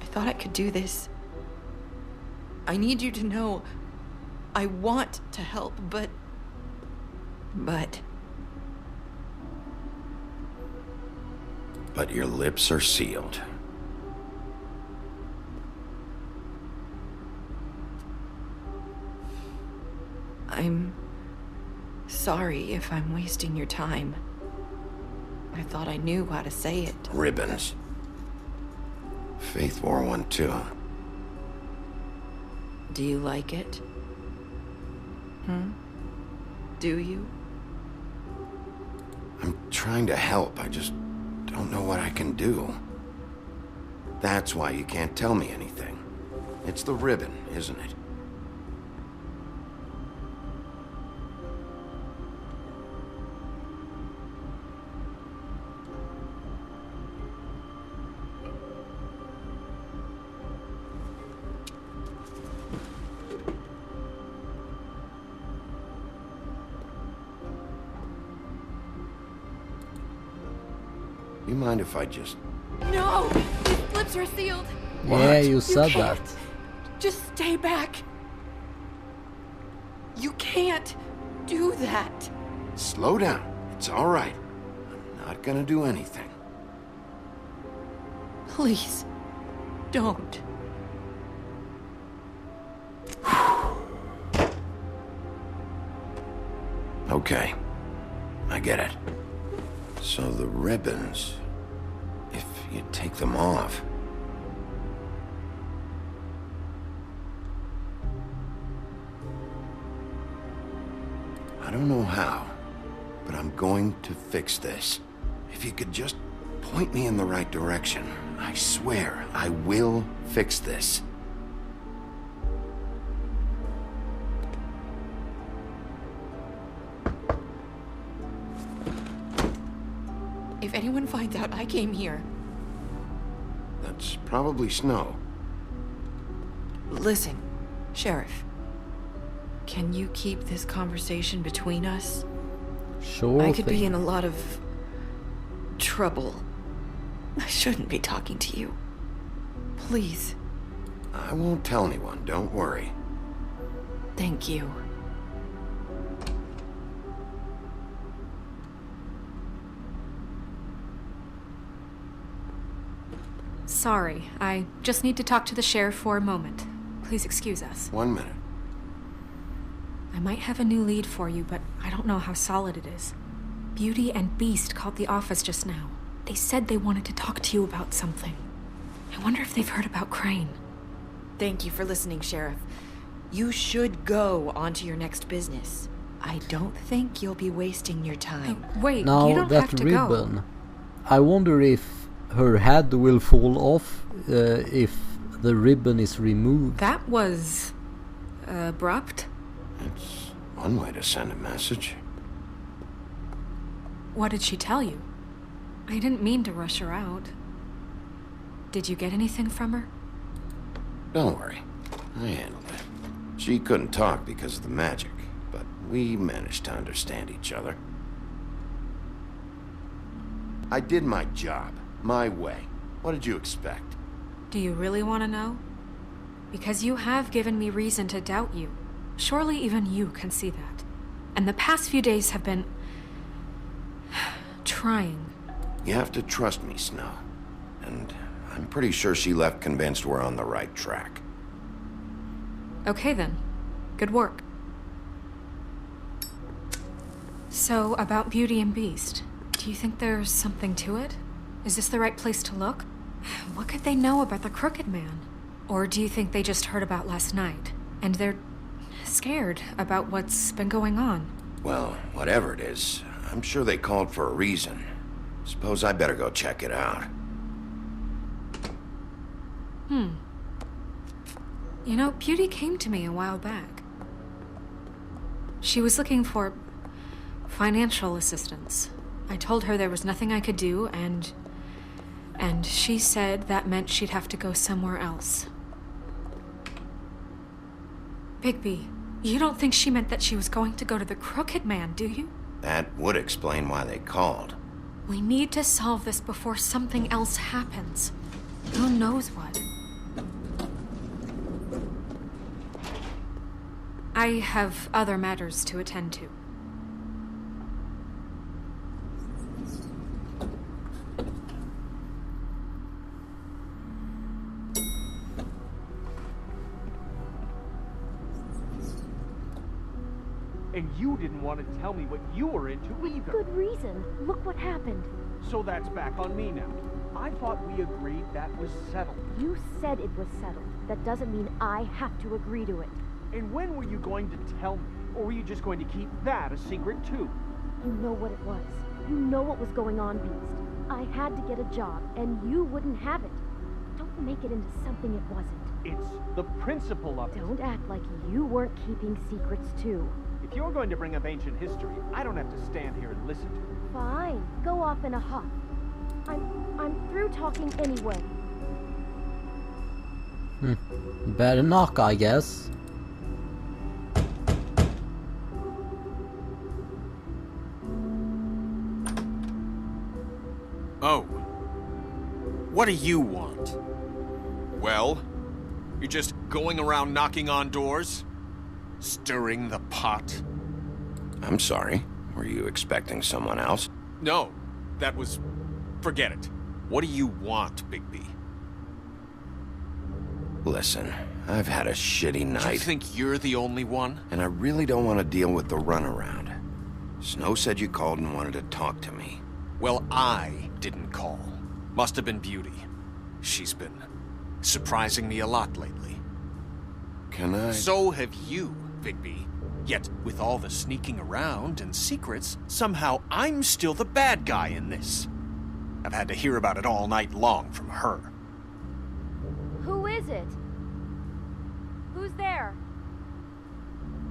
S6: I thought I could do this. I need you to know I want to help, but...
S2: But your lips are sealed.
S6: I'm sorry if I'm wasting your time. I thought I knew how to say it.
S2: Ribbons. Faith wore one too.
S6: Do you like it? Do you?
S2: I'm trying to help, I just don't know what I can do. That's why you can't tell me anything. It's the ribbon, isn't it? You mind if I just...
S6: No! His lips are sealed!
S1: Yeah, you said
S6: can't.
S1: that.
S6: Just stay back! You can't do that!
S2: Slow down. It's all right. I'm not gonna do anything.
S6: Please, don't.
S2: Okay. I get it. So the ribbons, if you take them off... I don't know how, but I'm going to fix this. If you could just point me in the right direction, I swear I will fix this.
S6: If anyone finds out I came here...
S2: That's probably snow.
S6: Listen, Sheriff. Can you keep this conversation between us?
S1: Sure
S6: I could
S1: thing.
S6: be in a lot of... trouble. I shouldn't be talking to you. Please.
S2: I won't tell anyone, don't worry.
S6: Thank you.
S5: Sorry, I just need to talk to the sheriff for a moment. Please excuse us.
S2: 1 minute.
S5: I might have a new lead for you, but I don't know how solid it is. Beauty and Beast called the office just now. They said they wanted to talk to you about something. I wonder if they've heard about Crane.
S6: Thank you for listening, Sheriff. You should go on to your next business. I don't think you'll be wasting your time.
S5: Wait, you
S1: Now
S5: don't
S1: that
S5: have to
S1: ribbon,
S5: go.
S1: I wonder if her head will fall off if the ribbon is removed.
S5: That was abrupt.
S2: It's one way to send a message.
S5: What did she tell you? I didn't mean to rush her out. Did you get anything from her?
S2: Don't worry. I handled it. She couldn't talk because of the magic, but we managed to understand each other. I did my job, my way. What did you expect?
S5: Do you really want to know? Because you have given me reason to doubt you. Surely even you can see that. And the past few days have been... trying.
S2: You have to trust me, Snow. And I'm pretty sure she left convinced we're on the right track.
S5: Okay then. Good work. So, about Beauty and Beast. Do you think there's something to it? Is this the right place to look? What could they know about the Crooked Man? Or do you think they just heard about last night, and they're scared about what's been going on?
S2: Well, whatever it is, I'm sure they called for a reason. Suppose I better go check it out.
S5: You know, Beauty came to me a while back. She was looking for financial assistance. I told her there was nothing I could do, and she said that meant she'd have to go somewhere else. Bigby, you don't think she meant that she was going to go to the Crooked Man, do you?
S2: That would explain why they called.
S5: We need to solve this before something else happens. Who knows what? I have other matters to attend to.
S10: And you didn't want to tell me what you were into either.
S11: Good reason. Look what happened.
S10: So that's back on me now. I thought we agreed that was settled.
S11: You said it was settled. That doesn't mean I have to agree to it.
S10: And when were you going to tell me? Or were you just going to keep that a secret too?
S11: You know what it was. You know what was going on, Beast. I had to get a job, and you wouldn't have it. Don't make it into something it wasn't.
S10: It's the principle of it.
S11: Don't act like you weren't keeping secrets too.
S10: If you're going to bring up ancient history, I don't have to stand here and listen to it.
S11: Fine. Go off in a huff. I'm through talking anyway.
S1: Better knock, I guess.
S7: Oh. What do you want? Well, you're just going around knocking on doors? Stirring the pot?
S2: I'm sorry. Were you expecting someone else?
S7: No, that was... forget it. What do you want, Bigby?
S2: Listen, I've had a shitty night.
S7: You think you're the only one?
S2: And I really don't want to deal with the runaround. Snow said you called and wanted to talk to me.
S7: Well, I didn't call. Must have been Beauty. She's been surprising me a lot lately.
S2: Can I?
S7: So have you, Bigby. Yet, with all the sneaking around and secrets, somehow I'm still the bad guy in this. I've had to hear about it all night long from her.
S11: Who is it? Who's there?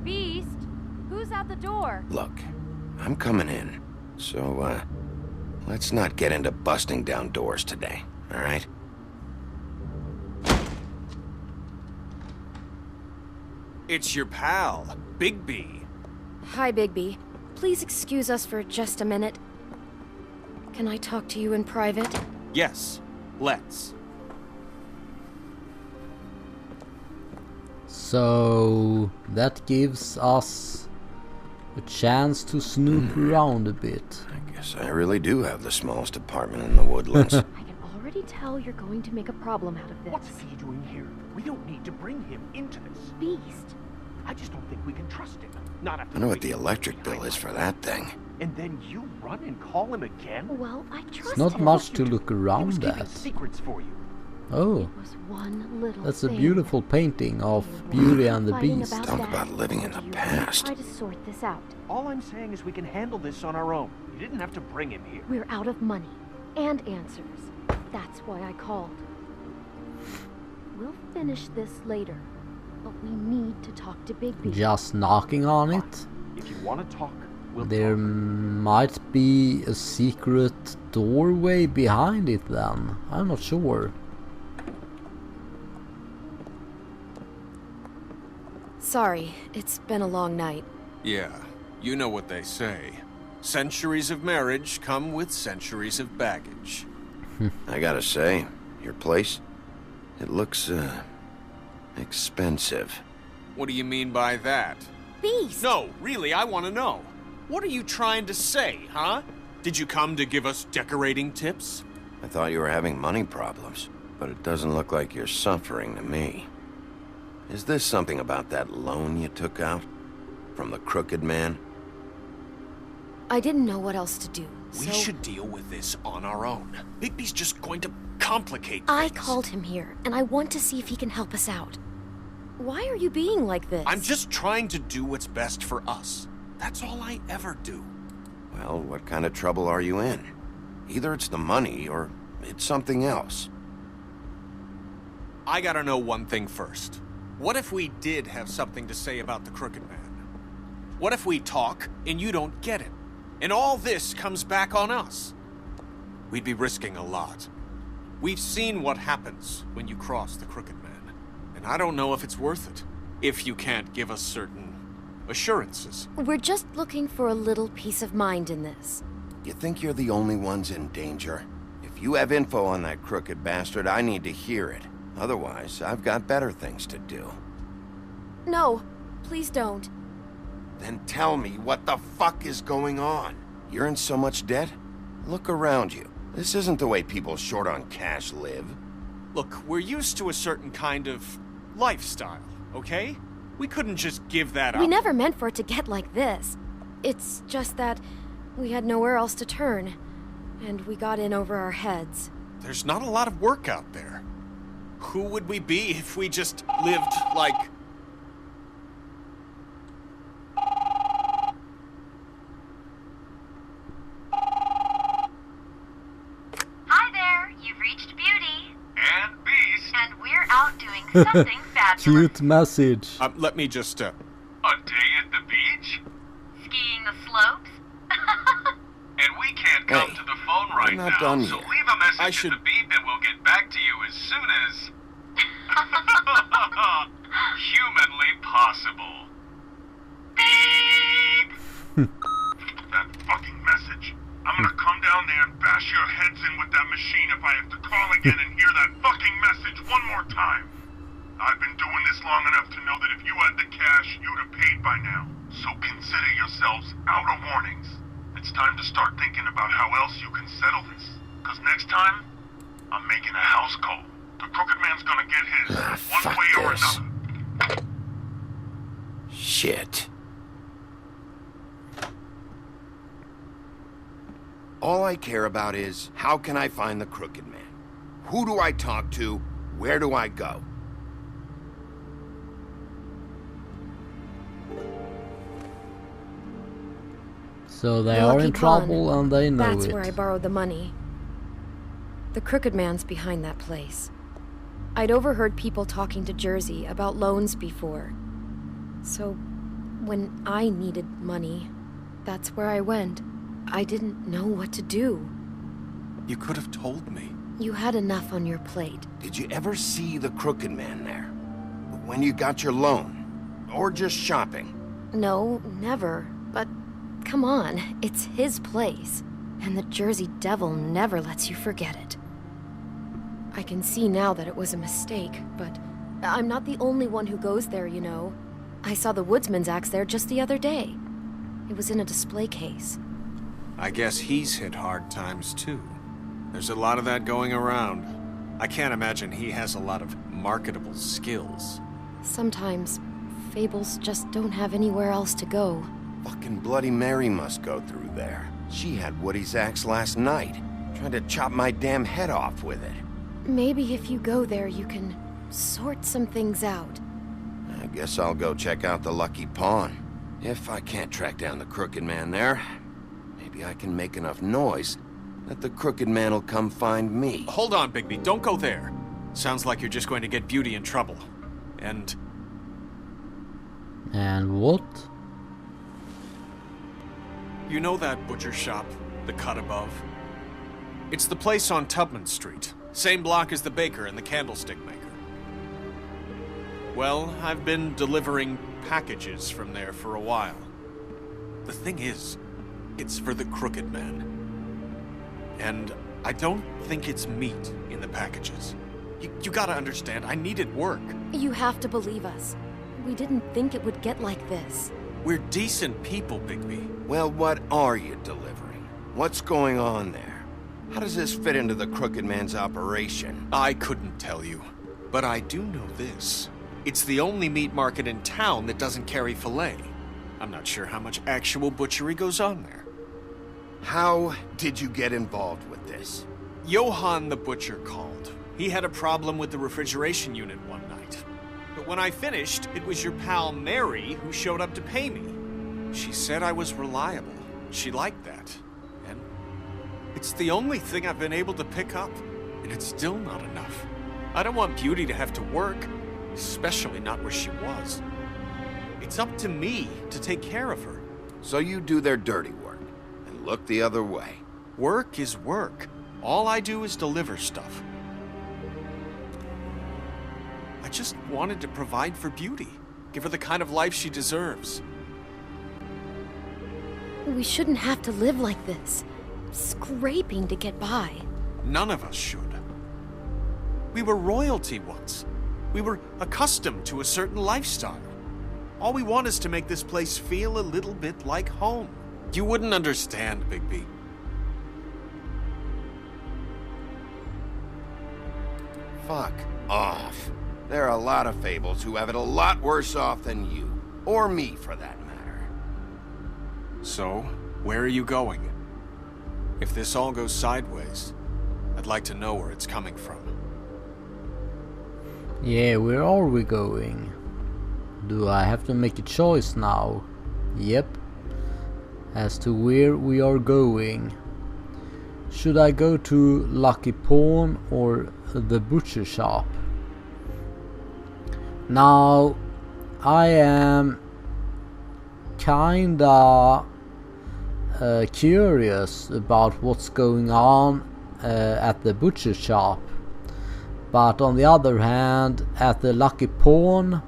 S11: Beast? Who's out the door?
S2: Look, I'm coming in. So, let's not get into busting down doors today, all right?
S7: It's your pal, Bigby.
S11: Hi, Bigby. Please excuse us for just a minute. Can I talk to you in private?
S7: Yes, let's.
S1: So that gives us a chance to snoop around a bit.
S2: I guess I really do have the smallest apartment in the woodlands.
S11: I can already tell you're going to make a problem out of this.
S10: What's he doing here? We don't need to bring him into this.
S11: Beast.
S10: I just don't think we can trust him. Not after
S2: I know what the electric bill is for that thing.
S10: And then you run and call him again?
S11: Well, I trust
S1: It's not
S11: him.
S1: much to look
S10: He was
S1: around
S10: keeping
S1: at.
S10: secrets for you.
S1: Oh,
S11: It was one little
S1: that's a
S11: thing.
S1: beautiful painting of Beauty and the
S11: Fighting
S1: Beast.
S11: about
S2: Talk
S11: that.
S2: about living in the
S11: You
S2: past.
S11: Try to sort this out.
S10: All I'm saying is we can handle this on our own. You didn't have to bring him here.
S11: We're out of money and answers. That's why I called. We'll finish this later. But we need to talk to Bigby.
S1: Just knocking on it?
S10: If you want to talk, we'll
S1: There
S10: talk.
S1: might be a secret doorway behind it then. I'm not sure.
S5: Sorry, it's been a long night.
S7: Yeah, you know what they say. Centuries of marriage come with centuries of baggage.
S2: I gotta say, your place, it looks, expensive.
S7: What do you mean by that?
S11: Beast!
S7: No, really, I want to know. What are you trying to say, huh? Did you come to give us decorating tips?
S2: I thought you were having money problems, but it doesn't look like you're suffering to me. Is this something about that loan you took out? From the crooked man?
S11: I didn't know what else to do,
S7: We
S11: so
S7: should deal with this on our own. Bigby's just going to complicate
S11: I
S7: things.
S11: called him here, and I want to see if he can help us out. Why are you being like this?
S7: I'm just trying to do what's best for us. That's all I ever do.
S2: Well, what kind of trouble are you in? Either it's the money, or it's something else.
S7: I gotta know one thing first. What if we did have something to say about the Crooked Man? What if we talk, and you don't get it? And all this comes back on us? We'd be risking a lot. We've seen what happens when you cross the Crooked Man. And I don't know if it's worth it. If you can't give us certain assurances.
S11: We're just looking for a little peace of mind in this.
S2: You think you're the only ones in danger? If you have info on that crooked bastard, I need to hear it. Otherwise, I've got better things to do.
S11: No, please don't.
S2: Then tell me what the fuck is going on? You're in so much debt? Look around you. This isn't the way people short on cash live.
S7: Look, we're used to a certain kind of lifestyle, okay? We couldn't just give that up.
S11: We never meant for it to get like this. It's just that we had nowhere else to turn, and we got in over our heads.
S7: There's not a lot of work out there. Who would we be if we just lived like...
S12: Hi there, you've reached Beauty.
S7: And Beast.
S12: And we're out doing something fabulous.
S1: Cute message.
S7: Let me just,
S13: A day at the beach?
S12: Skiing the slopes.
S13: And we can't come
S2: Hey,
S13: to the phone right
S2: we're not
S13: now,
S2: done
S13: so
S2: yet.
S13: leave a message
S7: I
S13: at
S7: should-
S13: the beep and we'll get back to you as soon as... humanly possible. Beep! That fucking message. I'm gonna come down there and bash your heads in with that machine if I have to call again and hear that fucking message one more time. I've been doing this long enough to know that if you had the cash, you'd have paid by now. So consider yourselves out of warnings. It's time to start thinking about how else you can settle this. Because next time, I'm making a house call. The Crooked Man's gonna get his, one
S2: fuck
S13: way or
S2: this.
S13: another.
S2: Shit. All I care about is, how can I find the Crooked Man? Who do I talk to? Where do I go?
S1: So they are in
S11: Lucky Pond.
S1: trouble and they know
S11: That's
S1: it.
S11: where I borrowed the money. The Crooked Man's behind that place. I'd overheard people talking to Jersey about loans before. So, when I needed money, that's where I went. I didn't know what to do.
S7: You could have told me.
S11: You had enough on your plate.
S2: Did you ever see the Crooked Man there? When you got your loan? Or just shopping?
S11: No, never. But come on, it's his place. And the Jersey Devil never lets you forget it. I can see now that it was a mistake, but I'm not the only one who goes there, you know. I saw the woodsman's axe there just the other day. It was in a display case.
S7: I guess he's hit hard times too. There's a lot of that going around. I can't imagine he has a lot of marketable skills.
S11: Sometimes, fables just don't have anywhere else to go.
S2: Fucking Bloody Mary must go through there. She had Woody's axe last night. Tried to chop my damn head off with it.
S11: Maybe if you go there, you can sort some things out.
S2: I guess I'll go check out the Lucky Pawn. If I can't track down the Crooked Man there, maybe I can make enough noise that the Crooked Man will come find me.
S7: Hold on, Bigby. Don't go there. Sounds like you're just going to get Beauty in trouble. And
S1: what?
S7: you know that butcher shop, the cut above? It's the place on Tubman Street. Same block as the baker and the candlestick maker. Well, I've been delivering packages from there for a while. The thing is, it's for the Crooked Man. And I don't think it's meat in the packages. You gotta understand, I needed work.
S11: You have to believe us. We didn't think it would get like this.
S7: We're decent people, Bigby.
S2: Well, what are you delivering? What's going on there? How does this fit into the Crooked Man's operation?
S7: I couldn't tell you, but I do know this. It's the only meat market in town that doesn't carry filet. I'm not sure how much actual butchery goes on there.
S2: How did you get involved with this?
S7: Johann the butcher called. He had a problem with the refrigeration unit one night. But when I finished, it was your pal Mary who showed up to pay me. She said I was reliable. She liked that. And it's the only thing I've been able to pick up. And it's still not enough. I don't want Beauty to have to work, especially not where she was. It's up to me to take care of her.
S2: So you do their dirty work, and look the other way.
S7: Work is work. All I do is deliver stuff. I just wanted to provide for Beauty. Give her the kind of life she deserves.
S11: We shouldn't have to live like this. Scraping to get by.
S7: None of us should. We were royalty once. We were accustomed to a certain lifestyle. All we want is to make this place feel a little bit like home. You wouldn't understand, Bigby.
S2: Fuck off. There are a lot of Fables who have it a lot worse off than you. Or me, for that matter.
S7: So, where are you going? If this all goes sideways, I'd like to know where it's coming from.
S1: Yeah, where are we going? Do I have to make a choice now? Yep. As to where we are going. Should I go to Lucky Pawn or the butcher shop? Now, I am kinda curious about what's going on at the butcher shop. But on the other hand, at the Lucky Pawn,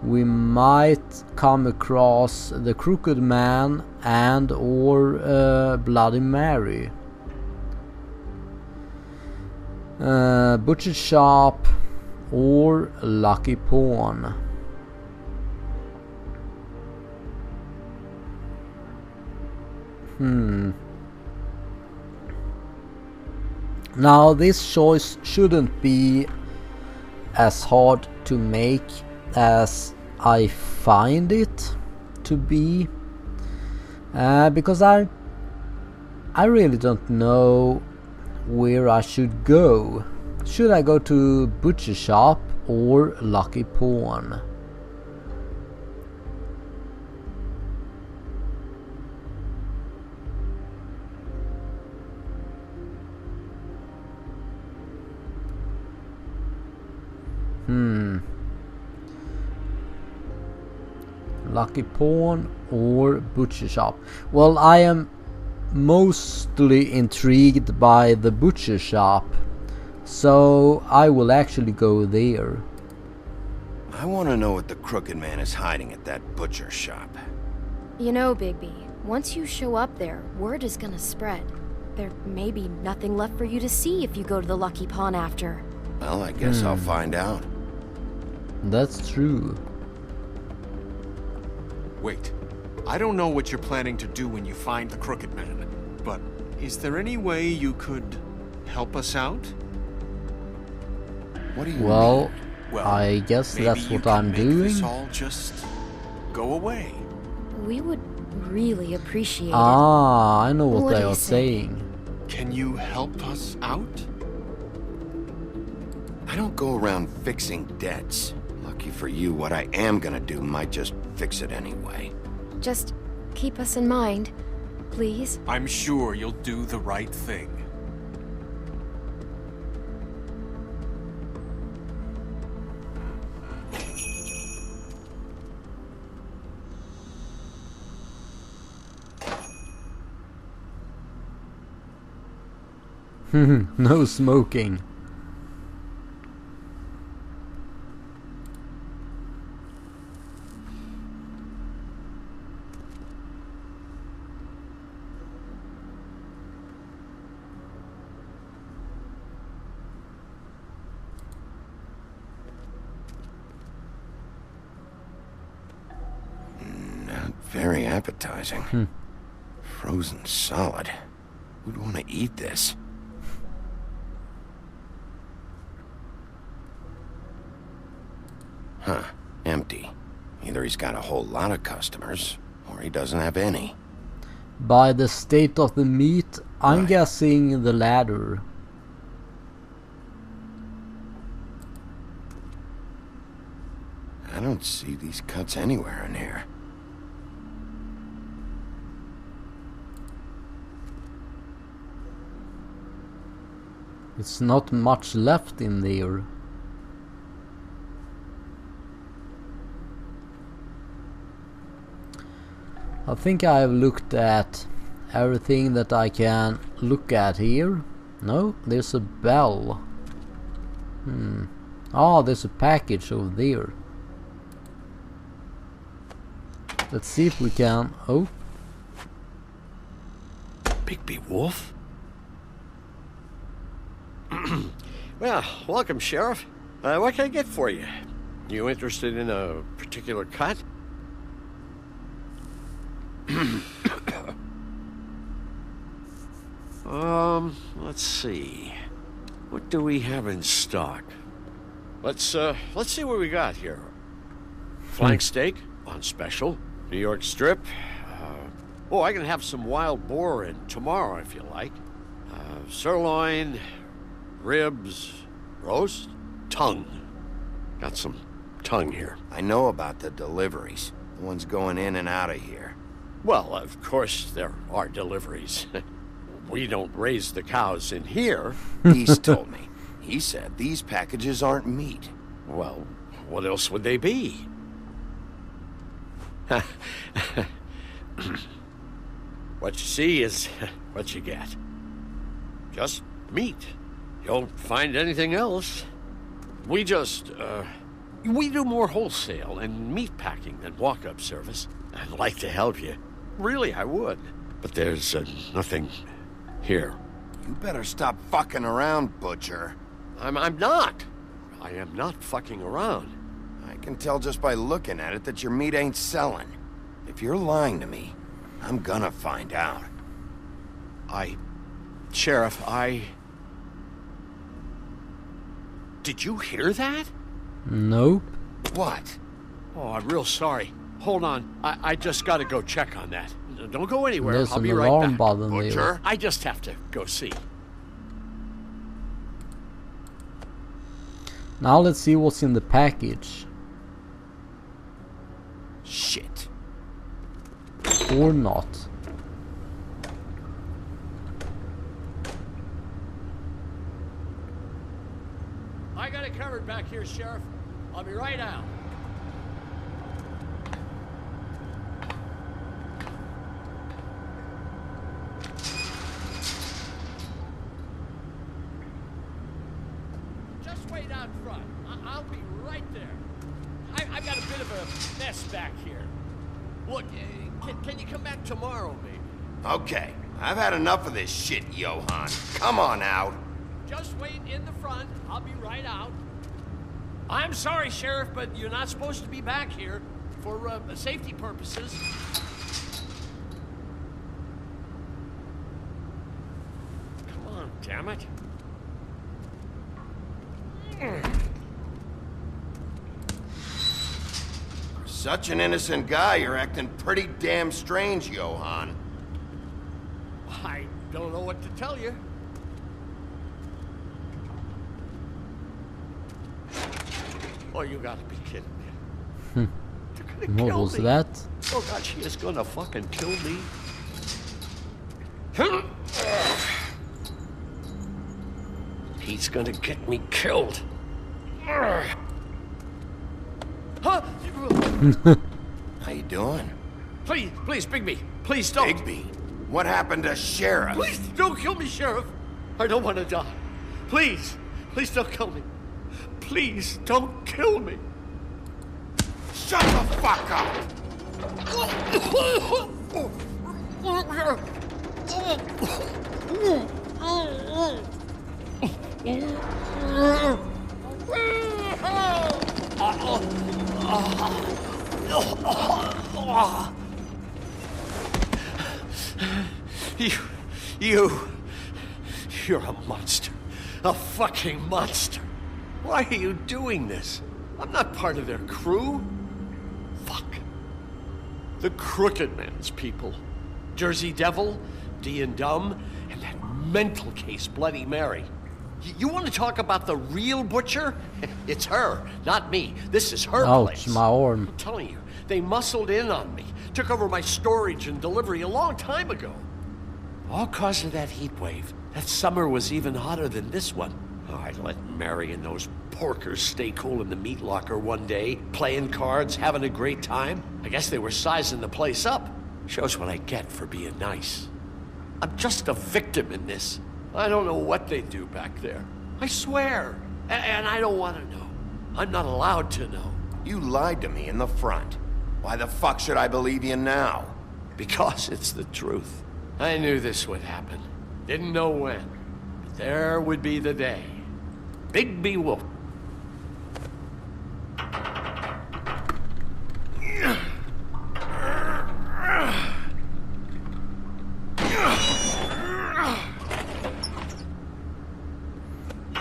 S1: we might come across the Crooked Man and or Bloody Mary. Butcher shop or Lucky Pawn. Now this choice shouldn't be as hard to make as I find it to be, because I really don't know where I should go. Should I go to butcher shop or Lucky Pawn? Lucky Pawn or butcher shop? Well, I am mostly intrigued by the butcher shop, so I will actually go there.
S2: I want to know what the Crooked Man is hiding at that butcher shop.
S11: You know, Bigby, once you show up there, word is gonna spread. There may be nothing left for you to see if you go to the Lucky Pawn after.
S2: Well, I guess I'll find out.
S1: That's true.
S7: Wait, I don't know what you're planning to do when you find the Crooked Man, but is there any way you could help us out?
S2: What do you
S1: Well,
S2: mean?
S7: Well,
S1: I guess
S7: maybe
S1: that's
S7: you
S1: what
S7: can
S1: I'm
S7: make
S1: doing.
S7: This all just go away.
S11: We would really appreciate it.
S1: Ah, I know what
S11: What
S1: they
S11: do you
S1: are
S11: say?
S1: saying.
S7: Can you help us out?
S2: I don't go around fixing debts. Lucky for you, what I am gonna do might just fix it anyway.
S11: Just keep us in mind, please.
S7: I'm sure you'll do the right thing.
S1: No smoking.
S2: Not very appetizing. Frozen solid. Who'd want to eat this? Huh. Empty. Either he's got a whole lot of customers, or he doesn't have any.
S1: By the state of the meat, I'm
S2: Right.
S1: guessing the latter.
S2: I don't see these cuts anywhere in here.
S1: It's not much left in there. I think I've looked at everything that I can look at here. No, there's a bell. Oh, there's a package over there. Let's see if we can... Oh,
S14: Bigby Wolf? Well, welcome, Sheriff. What can I get for you? You interested in a particular cut? Let's see. What do we have in stock? Let's see what we got here. Flank steak on special. New York strip. I can have some wild boar in tomorrow if you like. Sirloin, ribs, roast, tongue. Got some tongue here.
S2: I know about the deliveries. The ones going in and out of here.
S14: Well, of course there are deliveries. We don't raise the cows in here.
S2: He's told me. He said these packages aren't meat.
S14: Well, what else would they be? What you see is what you get. Just meat. You don't find anything else. We just, we do more wholesale and meat packing than walk-up service. I'd like to help you. Really, I would. But there's nothing here.
S2: You better stop fucking around, Butcher.
S14: I'm not. I am not fucking around.
S2: I can tell just by looking at it that your meat ain't selling. If you're lying to me, I'm gonna find out.
S14: Sheriff, Did you hear that?
S1: nope.
S2: What?
S14: Oh, I'm real sorry. Hold on. I just gotta go check on that. Don't go anywhere.
S1: There's
S14: I'll
S1: an
S14: be right
S1: alarm
S14: back.
S1: button there.
S2: Butcher?
S14: I just have to go see.
S1: Now let's see what's in the package.
S2: Shit.
S1: Or not.
S14: I got it covered back here, Sheriff. I'll be right out. Just wait out front. I'll be right there. I've got a bit of a mess back here. Look, can you come back tomorrow, maybe?
S2: Okay, I've had enough of this shit, Johan. Come on out.
S14: Just wait in the front. I'll be right out. I'm sorry, Sheriff, but you're not supposed to be back here for safety purposes. Come on, damn it.
S2: For such an innocent guy, you're acting pretty damn strange, Johan.
S14: I don't know what to tell you. Oh, you gotta be kidding me. You're gonna
S1: What
S14: kill
S1: was
S14: me.
S1: that?
S14: Oh God, she is gonna fucking kill me. He's gonna get me killed. Huh?
S2: How you doing?
S14: Please, Bigby. Please don't.
S2: Bigby? What happened to Sheriff?
S14: Please don't kill me, Sheriff. I don't want to die. Please, please don't kill me. Please don't kill me.
S2: Shut the fuck up!
S14: You're a monster. A fucking monster. Why are you doing this? I'm not part of their crew. Fuck. The Crooked Man's people. Jersey Devil, D and Dumb, and that mental case Bloody Mary. You want to talk about the real butcher? It's her, not me. This is her place.
S1: Ouch, my arm.
S14: I'm telling you, they muscled in on me. Took over my storage and delivery a long time ago. All cause of that heat wave. That summer was even hotter than this one. Oh, I'd let Mary and those porkers stay cool in the meat locker one day, playing cards, having a great time. I guess they were sizing the place up. Shows what I get for being nice. I'm just a victim in this. I don't know what they do back there. I swear. And I don't want to know. I'm not allowed to know.
S2: You lied to me in the front. Why the fuck should I believe you now?
S14: Because it's the truth. I knew this would happen. Didn't know when. But there would be the day. Bigby Wolf.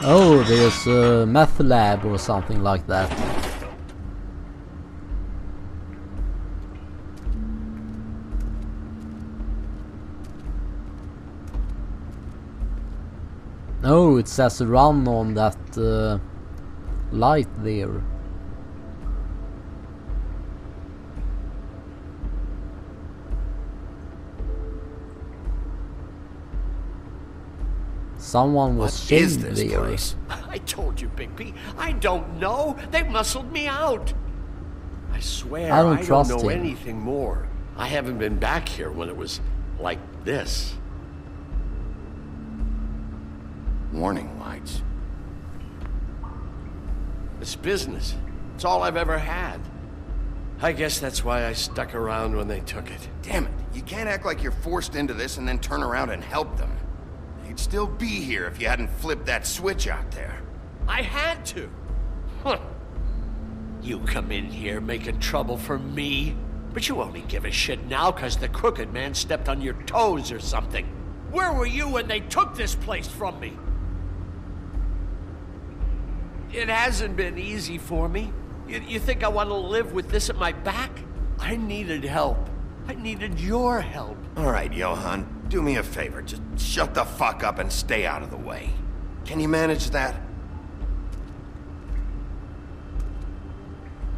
S1: Oh, there's a meth lab or something like that. Oh, it says run on that light there. Someone was chained there.
S14: I told you, Bigby. I don't know. They muscled me out. I swear I don't know anything more. I haven't been back here when it was like this.
S2: Warning lights.
S14: It's business. It's all I've ever had. I guess that's why I stuck around when they took it.
S2: Damn it. You can't act like you're forced into this and then turn around and help them. You'd still be here if you hadn't flipped that switch out there.
S14: I had to. Huh. You come in here making trouble for me, but you only give a shit now because the Crooked Man stepped on your toes or something. Where were you when they took this place from me? It hasn't been easy for me. You think I want to live with this at my back? I needed help. I needed your help.
S2: All right, Johan. Do me a favor. Just shut the fuck up and stay out of the way. Can you manage that?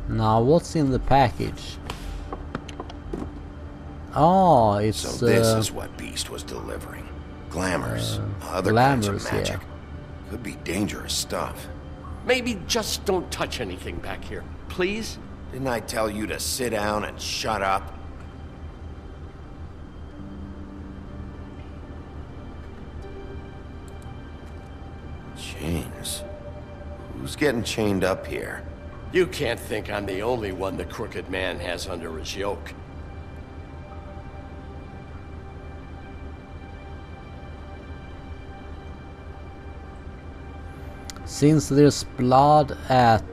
S1: Now, what's in the package? Oh, it's...
S2: So this is what Beast was delivering. Glamours. Other kinds of magic.
S1: Yeah.
S2: Could be dangerous stuff.
S14: Maybe just don't touch anything back here, please?
S2: Didn't I tell you to sit down and shut up? Chains? Who's getting chained up here?
S14: You can't think I'm the only one the Crooked Man has under his yoke.
S1: Since there's blood at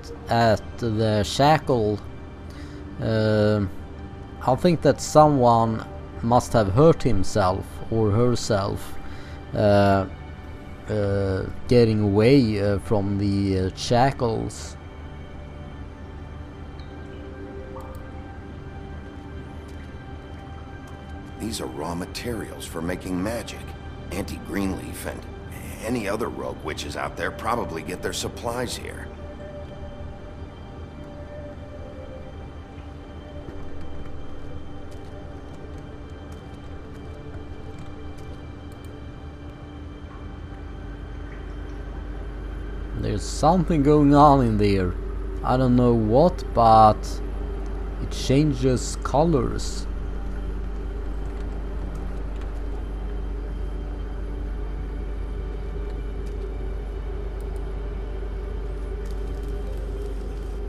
S1: the shackle, I think that someone must have hurt himself or herself getting away from the shackles.
S2: These are raw materials for making magic. Anti-Greenleaf and any other rogue witches out there probably get their supplies here.
S1: There's something going on in there. I don't know what, but it changes colors.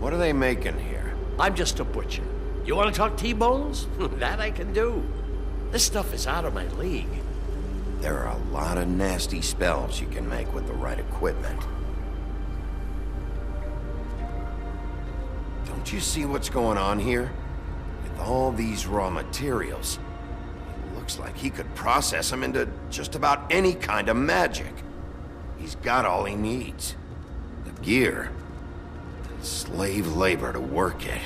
S2: What are they making here?
S14: I'm just a butcher. You want to talk T-bones? That I can do. This stuff is out of my league.
S2: There are a lot of nasty spells you can make with the right equipment. Don't you see what's going on here? With all these raw materials, it looks like he could process them into just about any kind of magic. He's got all he needs. The gear, and slave labor to work it.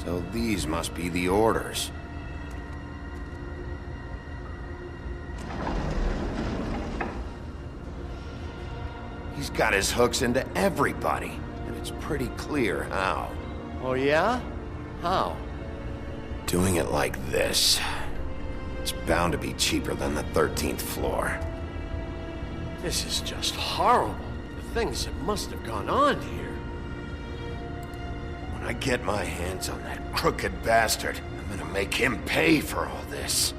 S2: So these must be the orders. He's got his hooks into everybody, and it's pretty clear how.
S14: Oh yeah? How?
S2: Doing it like this. It's bound to be cheaper than the 13th floor.
S14: This is just horrible. The things that must have gone on here.
S2: When I get my hands on that crooked bastard, I'm gonna make him pay for all this.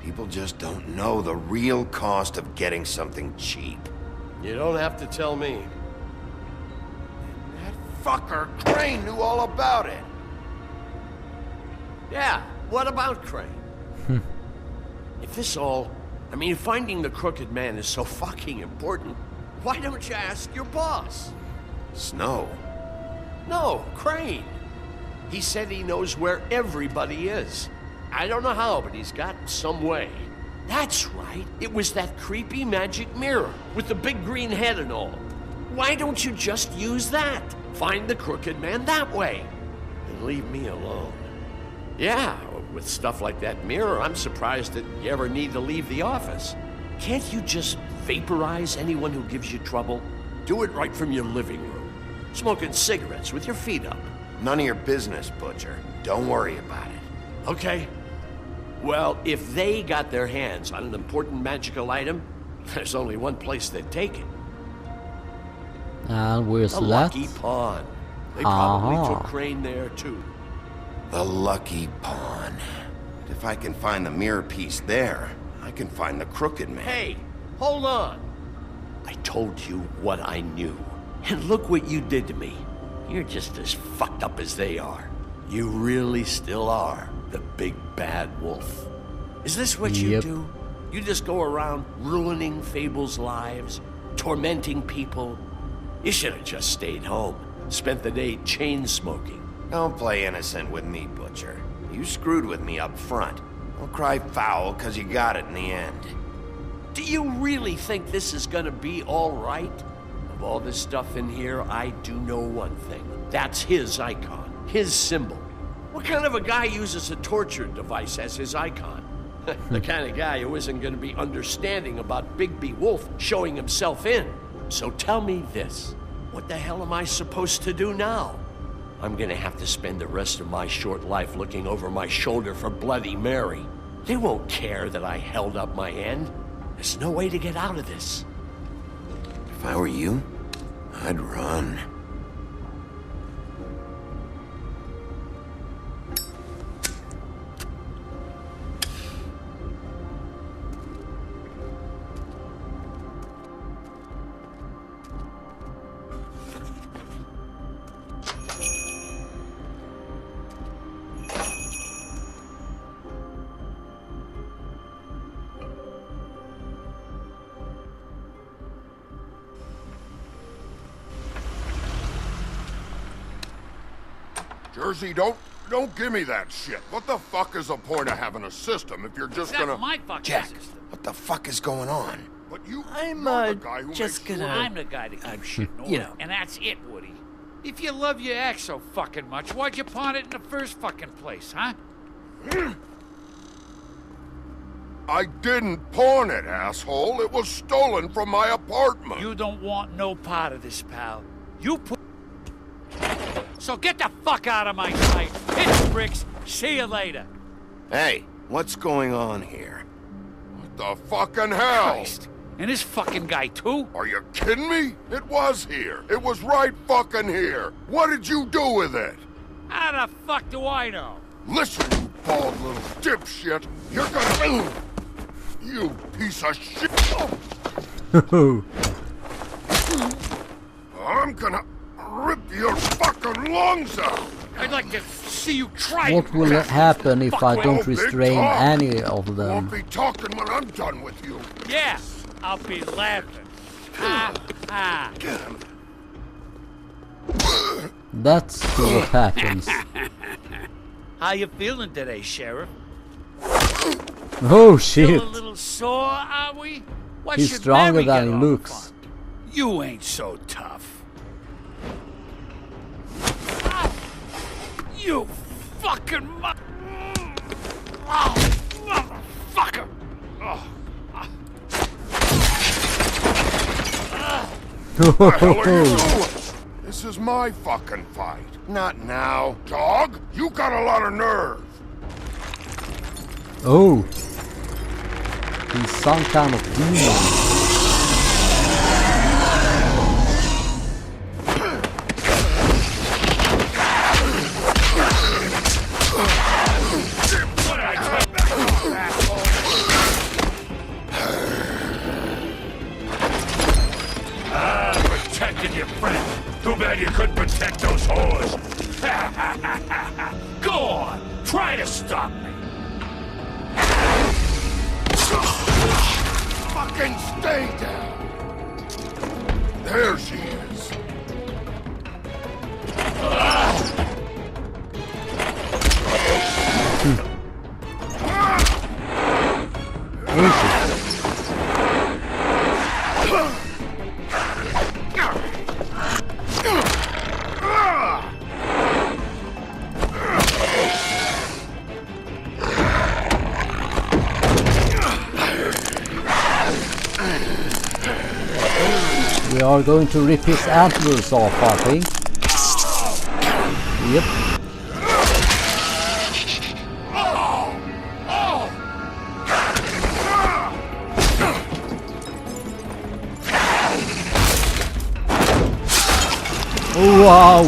S2: People just don't know the real cost of getting something cheap.
S14: You don't have to tell me.
S2: That fucker Crane knew all about it.
S14: Yeah, what about Crane? If this all... I mean, finding the crooked man is so fucking important, why don't you ask your boss?
S2: Snow?
S14: No, Crane. He said he knows where everybody is. I don't know how, but he's got some way. That's right. It was that creepy magic mirror with the big green head and all. Why don't you just use that? Find the crooked man that way. And leave me alone. Yeah, with stuff like that mirror, I'm surprised that you ever need to leave the office. Can't you just vaporize anyone who gives you trouble? Do it right from your living room. Smoking cigarettes with your feet up.
S2: None of your business, Butcher. Don't worry about it.
S14: Okay. Well, if they got their hands on an important magical item, there's only one place they'd take it.
S1: And where's
S14: the
S1: that?
S14: Lucky Pawn. They probably took Crane there, too.
S2: The Lucky Pawn. If I can find the mirror piece there, I can find the crooked man.
S14: Hey, hold on. I told you what I knew. And look what you did to me. You're just as fucked up as they are. You really still are the big bad wolf. Is this what you do? You just go around ruining Fable's lives, tormenting people? You should have just stayed home, spent the day chain smoking.
S2: Don't play innocent with me, Butcher. You screwed with me up front. Don't cry foul, cause you got it in the end.
S14: Do you really think this is gonna be all right? Of all this stuff in here, I do know one thing. That's his icon, his symbol. What kind of a guy uses a torture device as his icon? The kind of guy who isn't gonna be understanding about Bigby Wolf showing himself in. So tell me this, what the hell am I supposed to do now? I'm gonna have to spend the rest of my short life looking over my shoulder for Bloody Mary. They won't care that I held up my end. There's no way to get out of this.
S2: If I were you, I'd run.
S15: Jersey, don't give me that shit. What the fuck is the point of having a system if you're just gonna...
S16: my fucking
S2: Jack,
S16: system.
S2: what the fuck is going on?
S15: But you...
S16: I'm,
S15: you're the guy who
S16: just
S15: makes
S16: gonna...
S15: sure-
S16: I'm the guy that keeps shit in order. And that's it, Woody. If you love your ex so fucking much, why'd you pawn it in the first fucking place, huh?
S15: I didn't pawn it, asshole. It was stolen from my apartment.
S16: You don't want no part of this, pal. You put... So get the fuck out of my sight. Hit the bricks. See you later.
S2: Hey, what's going on here?
S15: What the fucking hell?
S2: Christ.
S16: And this fucking guy, too?
S15: Are you kidding me? It was here. It was right fucking here. What did you do with it?
S16: How the fuck do I know?
S15: Listen, you bald little dipshit. You're gonna... You piece of shit. I'm gonna rip your fucking lungs out.
S16: I'd like to see you try.
S1: What will happen if I don't restrain any of
S15: Won't
S1: them?
S15: be talking when I'm done with you.
S16: Yeah, I'll be laughing. Ha ha.
S1: That's what happens.
S16: How you feeling today, Sheriff?
S1: Oh shit!
S16: Still a little sore, are we? What
S1: He's
S16: should
S1: stronger
S16: Mary
S1: than
S16: get
S1: he
S16: off
S1: looks.
S16: on? You ain't so tough. You fucking motherfucker!
S15: What the hell are you doing? This is my fucking fight. Not now. Dog, you got a lot of nerve.
S1: Oh, he's some kind of demon.
S17: Protected your friend. Too bad you couldn't protect those whores. Go on, try to stop me.
S15: Fucking stay down. There she is.
S1: We are going to rip his antlers off, I think. Yep. Oh, wow.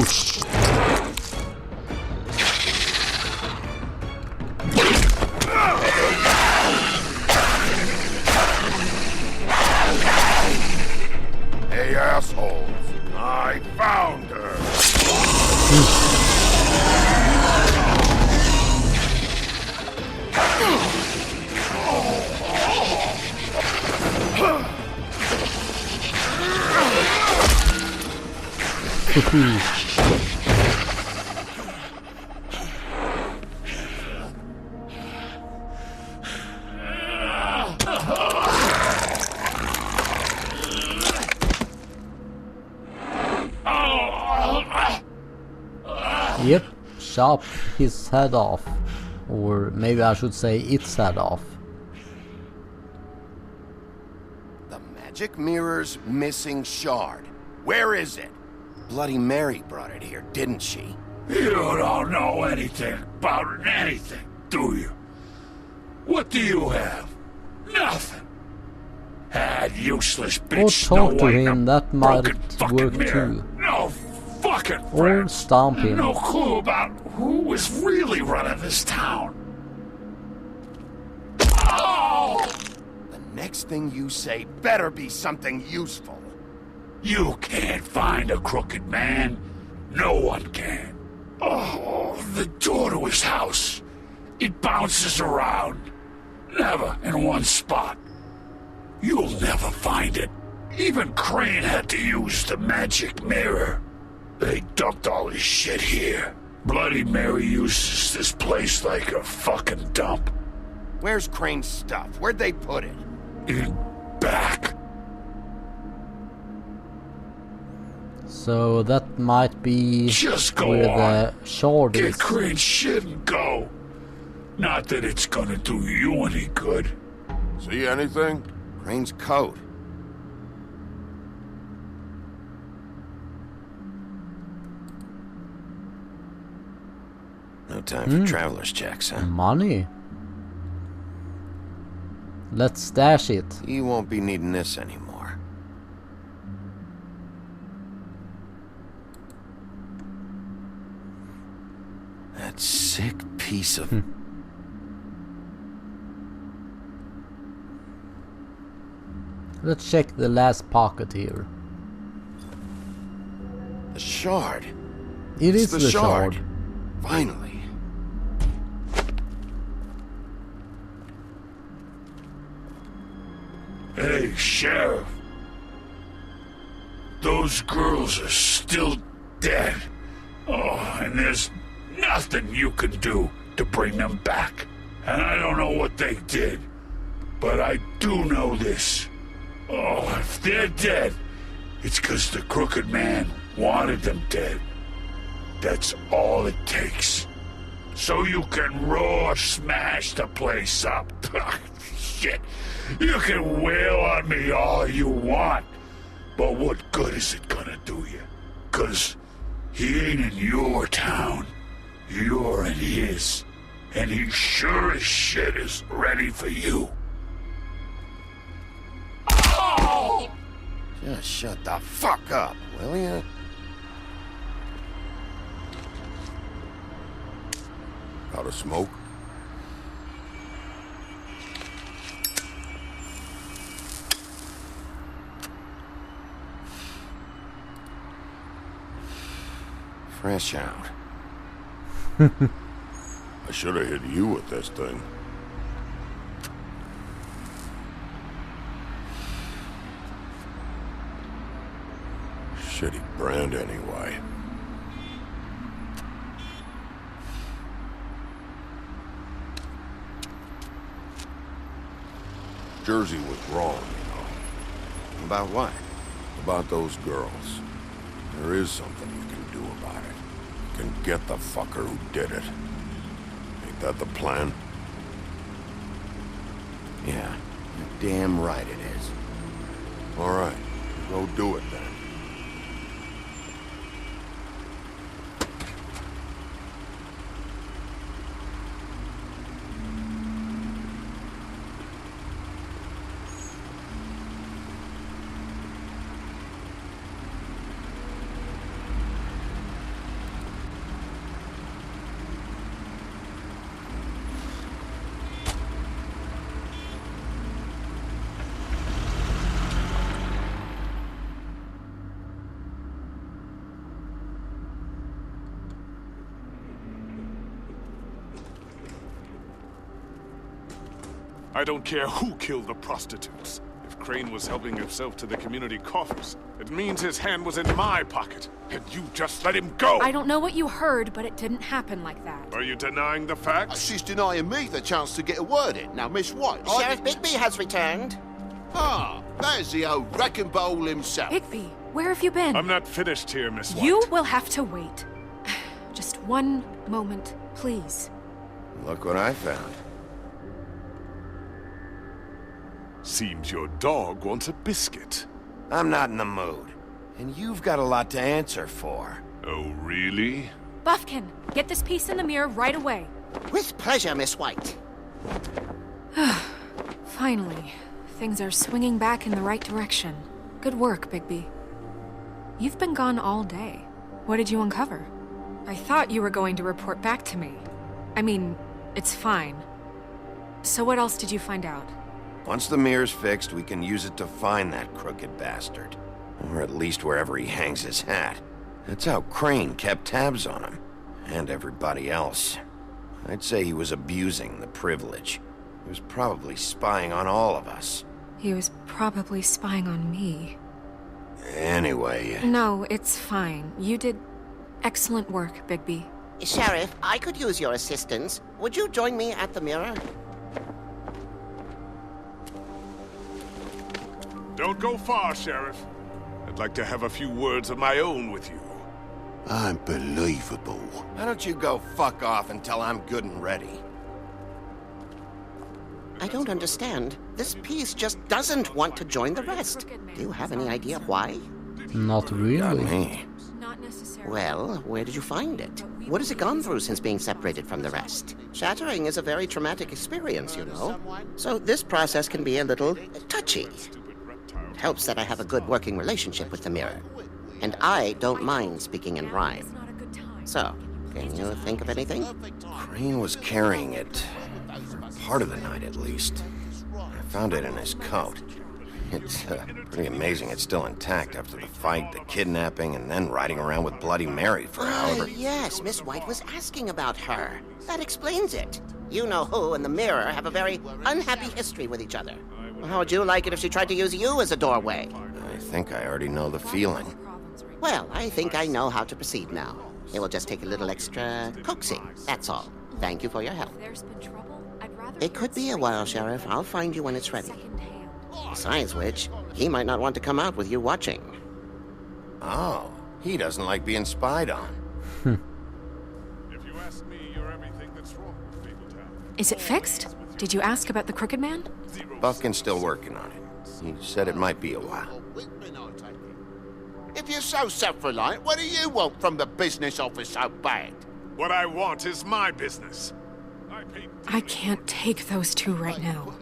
S15: Hey, assholes. I found her.
S1: Yep, chop his head off. Or maybe I should say its head off.
S2: The magic mirror's missing shard. Where is it? Bloody Mary brought it here, didn't she?
S17: You don't know anything about anything, do you? What do you have? Nothing. That useless bitch
S1: Or
S17: Snow
S1: talk to
S17: White in
S1: him,
S17: a
S1: that might
S17: broken fucking
S1: work
S17: mirror.
S1: too.
S17: No fucking
S1: Or
S17: friends.
S1: stomp him.
S17: No clue about who was really running this town. Oh!
S2: The next thing you say better be something useful.
S17: You can't find a crooked man. No one can. Oh, the door to his house. It bounces around. Never in one spot. You'll never find it. Even Crane had to use the magic mirror. They dumped all his shit here. Bloody Mary uses this place like a fucking dump.
S2: Where's Crane's stuff? Where'd they put it?
S17: In back.
S1: So that might be
S17: Just go
S1: where
S17: on.
S1: the shard
S17: Get
S1: is.
S17: Crane's shit and go. Not that it's gonna do you any good.
S15: See anything?
S2: Crane's coat. No time for traveler's checks, huh?
S1: Money. Let's stash it.
S2: You won't be needing this anymore. That sick piece of...
S1: Let's check the last pocket here.
S2: The shard.
S1: It
S2: It's
S1: is the shard.
S2: Finally.
S17: Hey, Sheriff. Those girls are still dead. Oh, and there's nothing you can do to bring them back. And I don't know what they did, but I do know this. Oh, if they're dead, it's 'cause the Crooked Man wanted them dead. That's all it takes. So you can roar smash the place up. Shit. You can wail on me all you want, but what good is it gonna do you? 'Cause he ain't in your town. You're in his. And he sure as shit is ready for you. Oh!
S2: Just shut the fuck up, will ya?
S15: Out of smoke?
S2: Fresh out.
S15: I should have hit you with this thing. Shitty brand anyway. Jersey was wrong, you know.
S2: About what?
S15: About those girls. There is something you can do about it. You can get the fucker who did it. Ain't that the plan?
S2: Yeah, you're damn right it is.
S15: All right, go do it then.
S18: I don't care who killed the prostitutes. If Crane was helping himself to the community coffers, it means his hand was in my pocket, and you just let him go!
S5: I don't know what you heard, but it didn't happen like that.
S18: Are you denying the facts?
S3: She's denying me the chance to get a word in. Now, Miss White...
S19: Sheriff Bigby has returned.
S3: Ah, there's the old wrecking bowl himself.
S5: Bigby, where have you been?
S18: I'm not finished here, Miss White.
S5: You will have to wait. Just one moment, please.
S2: Look what I found.
S18: Seems your dog wants a biscuit.
S2: I'm not in the mood. And you've got a lot to answer for.
S18: Oh, really?
S5: Buffkin, get this piece in the mirror right away.
S19: With pleasure, Miss White.
S5: Finally, things are swinging back in the right direction. Good work, Bigby. You've been gone all day. What did you uncover? I thought you were going to report back to me. I mean, it's fine. So what else did you find out?
S2: Once the mirror's fixed, we can use it to find that crooked bastard. Or at least wherever he hangs his hat. That's how Crane kept tabs on him. And everybody else. I'd say he was abusing the privilege. He was probably spying on all of us.
S5: He was probably spying on me.
S2: Anyway...
S5: No, it's fine. You did excellent work, Bigby.
S19: Sheriff, I could use your assistance. Would you join me at the mirror?
S18: Don't go far, Sheriff. I'd like to have a few words of my own with you.
S3: Unbelievable.
S2: Why don't you go fuck off until I'm good and ready?
S19: I don't understand. This piece just doesn't want to join the rest. Do you have any idea why?
S1: Not really.
S2: Not me.
S19: Well, where did you find it? What has it gone through since being separated from the rest? Shattering is a very traumatic experience, you know. So this process can be a little touchy. It helps that I have a good working relationship with the mirror. And I don't mind speaking in rhyme. So, can you think of anything?
S2: Crane was carrying it. For part of the night, at least. I found it in his coat. It's pretty amazing it's still intact after the fight, the kidnapping, and then riding around with Bloody Mary for however...
S19: Yes, Miss White was asking about her. That explains it. You know who and the Mirror have a very unhappy history with each other. How would you like it if she tried to use you as a doorway?
S2: I think I already know the feeling.
S19: Well, I think I know how to proceed now. It will just take a little extra coaxing, that's all. Thank you for your help. It could be a while, Sheriff. I'll find you when it's ready. Besides which, he might not want to come out with you watching.
S2: Oh, he doesn't like being spied on.
S18: If you ask me, you're everything that's wrong with Fabletown.
S5: Is it fixed? Did you ask about the Crooked Man?
S2: Buffkin's still working on it. He said it might be a while.
S3: If you're so self-reliant, what do you want from the business office so bad?
S18: What I want is my business.
S5: I can't take those two right now.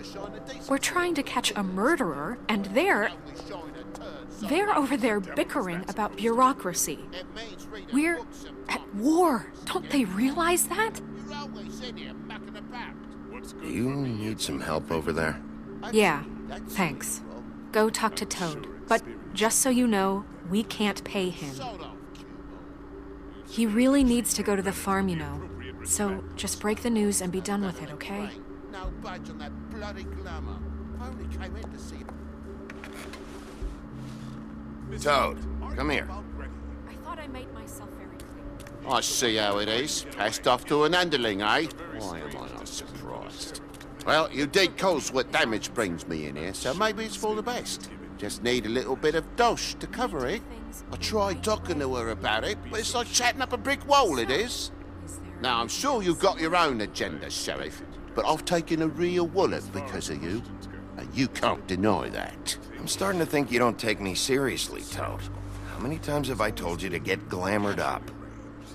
S5: We're trying to catch a murderer, and they're over there bickering about bureaucracy. We're at war. Don't they realize that?
S2: Do you need some help over there?
S5: Yeah, thanks. Go talk to Toad. But just so you know, we can't pay him. He really needs to go to the farm, you know. So just break the news and be done with it, okay?
S3: No budge on that bloody glamour. Only came in to see.
S2: Toad, come here.
S5: I thought I made myself very clear.
S3: I see how it is. Passed off to an underling, eh? Why am I not surprised? Well, you did cause what damage brings me in here, so maybe it's for the best. Just need a little bit of dosh to cover it. I tried talking to her about it, but it's like chatting up a brick wall, it is. Now, I'm sure you've got your own agenda, Sheriff, but I've taken a real wallet because of you, and you can't deny that.
S2: I'm starting to think you don't take me seriously, Toad. How many times have I told you to get glamored up?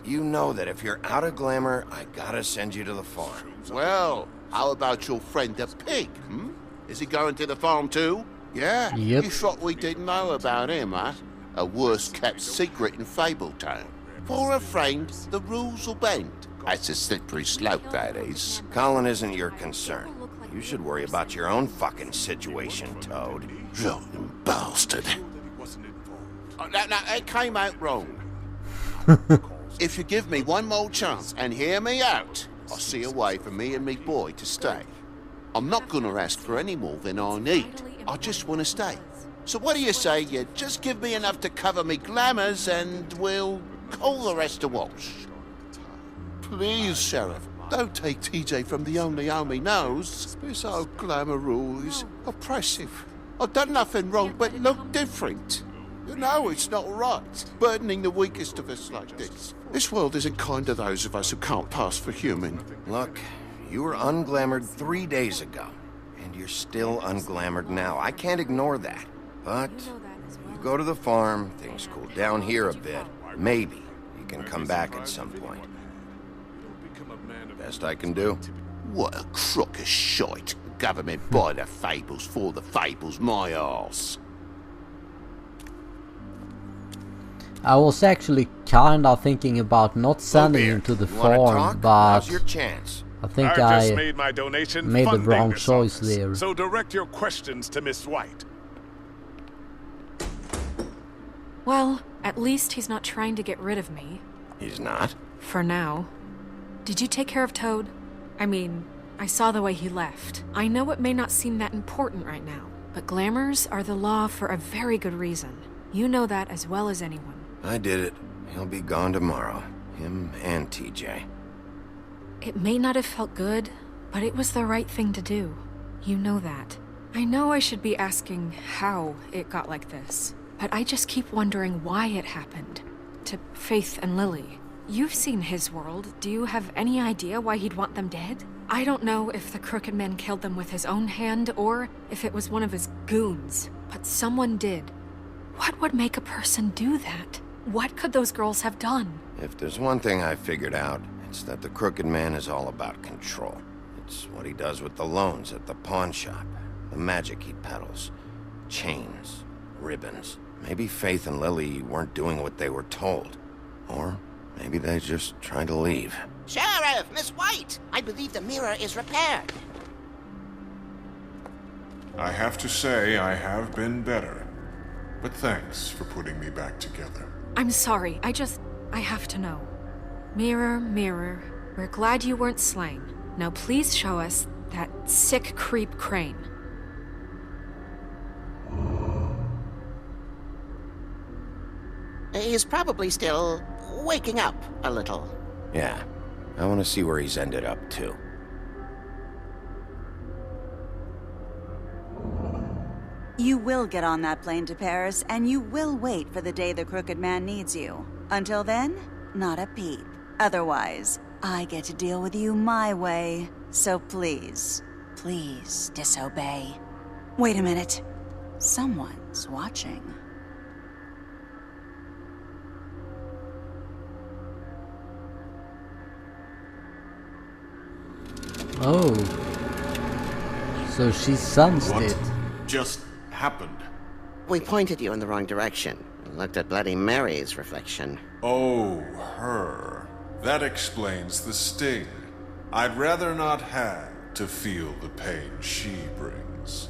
S2: You know that if you're out of glamour, I gotta send you to the farm.
S3: Well, how about your friend the pig, hmm? Is he going to the farm too? Yeah?
S1: Yep.
S3: You thought we didn't know about him, huh? A worst-kept secret in Fabletown. For a friend, the rules will bend. That's a slippery slope, that is.
S2: Colin isn't your concern. You should worry about your own fucking situation, Toad.
S3: Rotten bastard. Now, it came out wrong. If you give me one more chance and hear me out, I'll see a way for me and me boy to stay. I'm not gonna ask for any more than I need. I just want to stay. So what do you say you just give me enough to cover me glamours and we'll call the rest a wash? Please, Sheriff, don't take TJ from the only homie knows. This old glamour rule is oppressive. I've done nothing wrong but look different. You know it's not right, burdening the weakest of us like this. This world isn't kind to those of us who can't pass for human.
S2: Look, you were unglamoured 3 days ago, and you're still unglamoured now. I can't ignore that. But you go to the farm, things cool down here a bit. Maybe you can come back at some point. Best I can do.
S3: What a crock of shite. Government by the Fables, for the Fables, my arse.
S1: I was actually kinda thinking about not sending him to the farm, but
S2: Now's your chance.
S1: I think
S18: I've
S1: I
S18: just made my donation
S1: made the
S18: funding
S1: wrong
S18: this
S1: choice
S18: office.
S1: there.
S18: So direct your questions to Miss White.
S5: Well, at least he's not trying to get rid of me.
S2: He's not?
S5: For now. Did you take care of Toad? I mean, I saw the way he left. I know it may not seem that important right now, but glamours are the law for a very good reason. You know that as well as anyone.
S2: I did it. He'll be gone tomorrow. Him and TJ.
S5: It may not have felt good, but it was the right thing to do. You know that. I know I should be asking how it got like this, but I just keep wondering why it happened. To Faith and Lily. You've seen his world. Do you have any idea why he'd want them dead? I don't know if the Crooked Man killed them with his own hand or if it was one of his goons, but someone did. What would make a person do that? What could those girls have done?
S2: If there's one thing I figured out, it's that the Crooked Man is all about control. It's what he does with the loans at the pawn shop, the magic he peddles, chains, ribbons. Maybe Faith and Lily weren't doing what they were told. Or maybe they're just trying to leave.
S19: Sheriff, Miss White! I believe the mirror is repaired.
S18: I have to say I have been better. But thanks for putting me back together.
S5: I'm sorry, I have to know. Mirror, mirror, we're glad you weren't slain. Now please show us that sick creep Crane.
S19: He's probably still waking up a little.
S2: Yeah, I want to see where he's ended up, too.
S20: You will get on that plane to Paris, and you will wait for the day the Crooked Man needs you. Until then, not a peep. Otherwise, I get to deal with you my way. So please, please disobey. Wait a minute. Someone's watching.
S1: Oh. So she sensed it.
S18: Just happened?
S19: We pointed you in the wrong direction. Looked at Bloody Mary's reflection.
S18: Oh, her. That explains the sting. I'd rather not have to feel the pain she brings.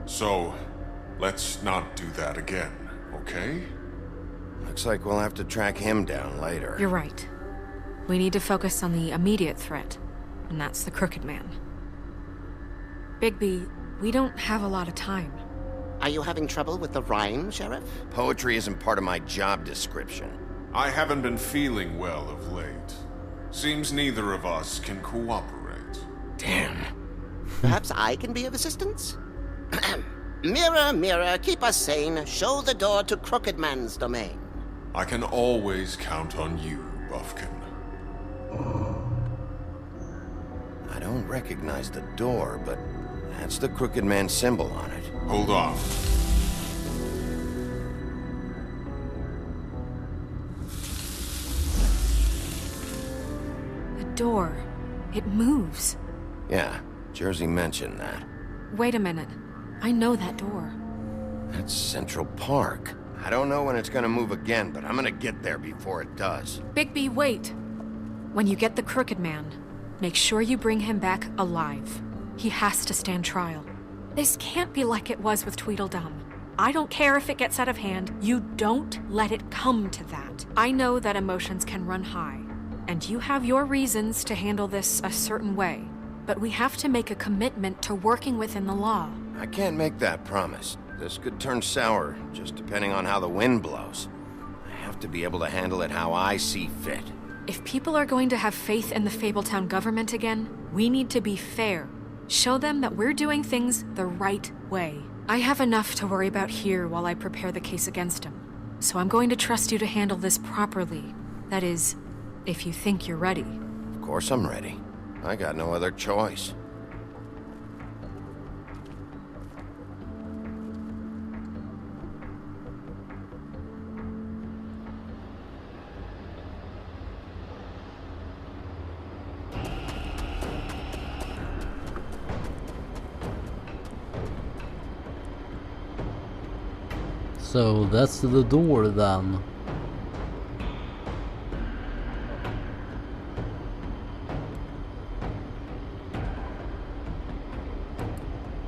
S18: So, let's not do that again, okay?
S2: Looks like we'll have to track him down later.
S5: You're right. We need to focus on the immediate threat, and that's the Crooked Man. Bigby, we don't have a lot of time.
S19: Are you having trouble with the rhyme, Sheriff?
S2: Poetry isn't part of my job description.
S18: I haven't been feeling well of late. Seems neither of us can cooperate.
S2: Damn.
S19: Perhaps I can be of assistance? Mirror, mirror, keep us sane. Show the door to Crooked Man's domain.
S18: I can always count on you, Buffkin.
S2: I don't recognize the door, but that's the Crooked Man symbol on it.
S18: Hold on.
S5: The door. It moves.
S2: Yeah, Jersey mentioned that.
S5: Wait a minute. I know that door.
S2: That's Central Park. I don't know when it's gonna move again, but I'm gonna get there before it does.
S5: Bigby, wait. When you get the Crooked Man, make sure you bring him back alive. He has to stand trial. This can't be like it was with Tweedledum. I don't care if it gets out of hand. You don't let it come to that. I know that emotions can run high, and you have your reasons to handle this a certain way. But we have to make a commitment to working within the law.
S2: I can't make that promise. This could turn sour, just depending on how the wind blows. I have to be able to handle it how I see fit.
S5: If people are going to have faith in the Fabletown government again, we need to be fair. Show them that we're doing things the right way. I have enough to worry about here while I prepare the case against him. So I'm going to trust you to handle this properly. That is, if you think you're ready.
S2: Of course I'm ready. I got no other choice.
S1: So that's the door then.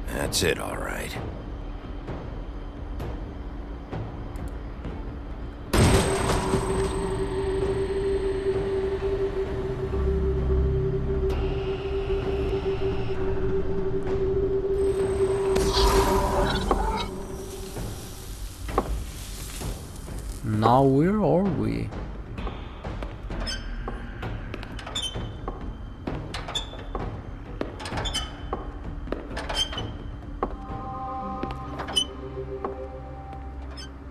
S2: That's it, all right.
S1: Now where are we?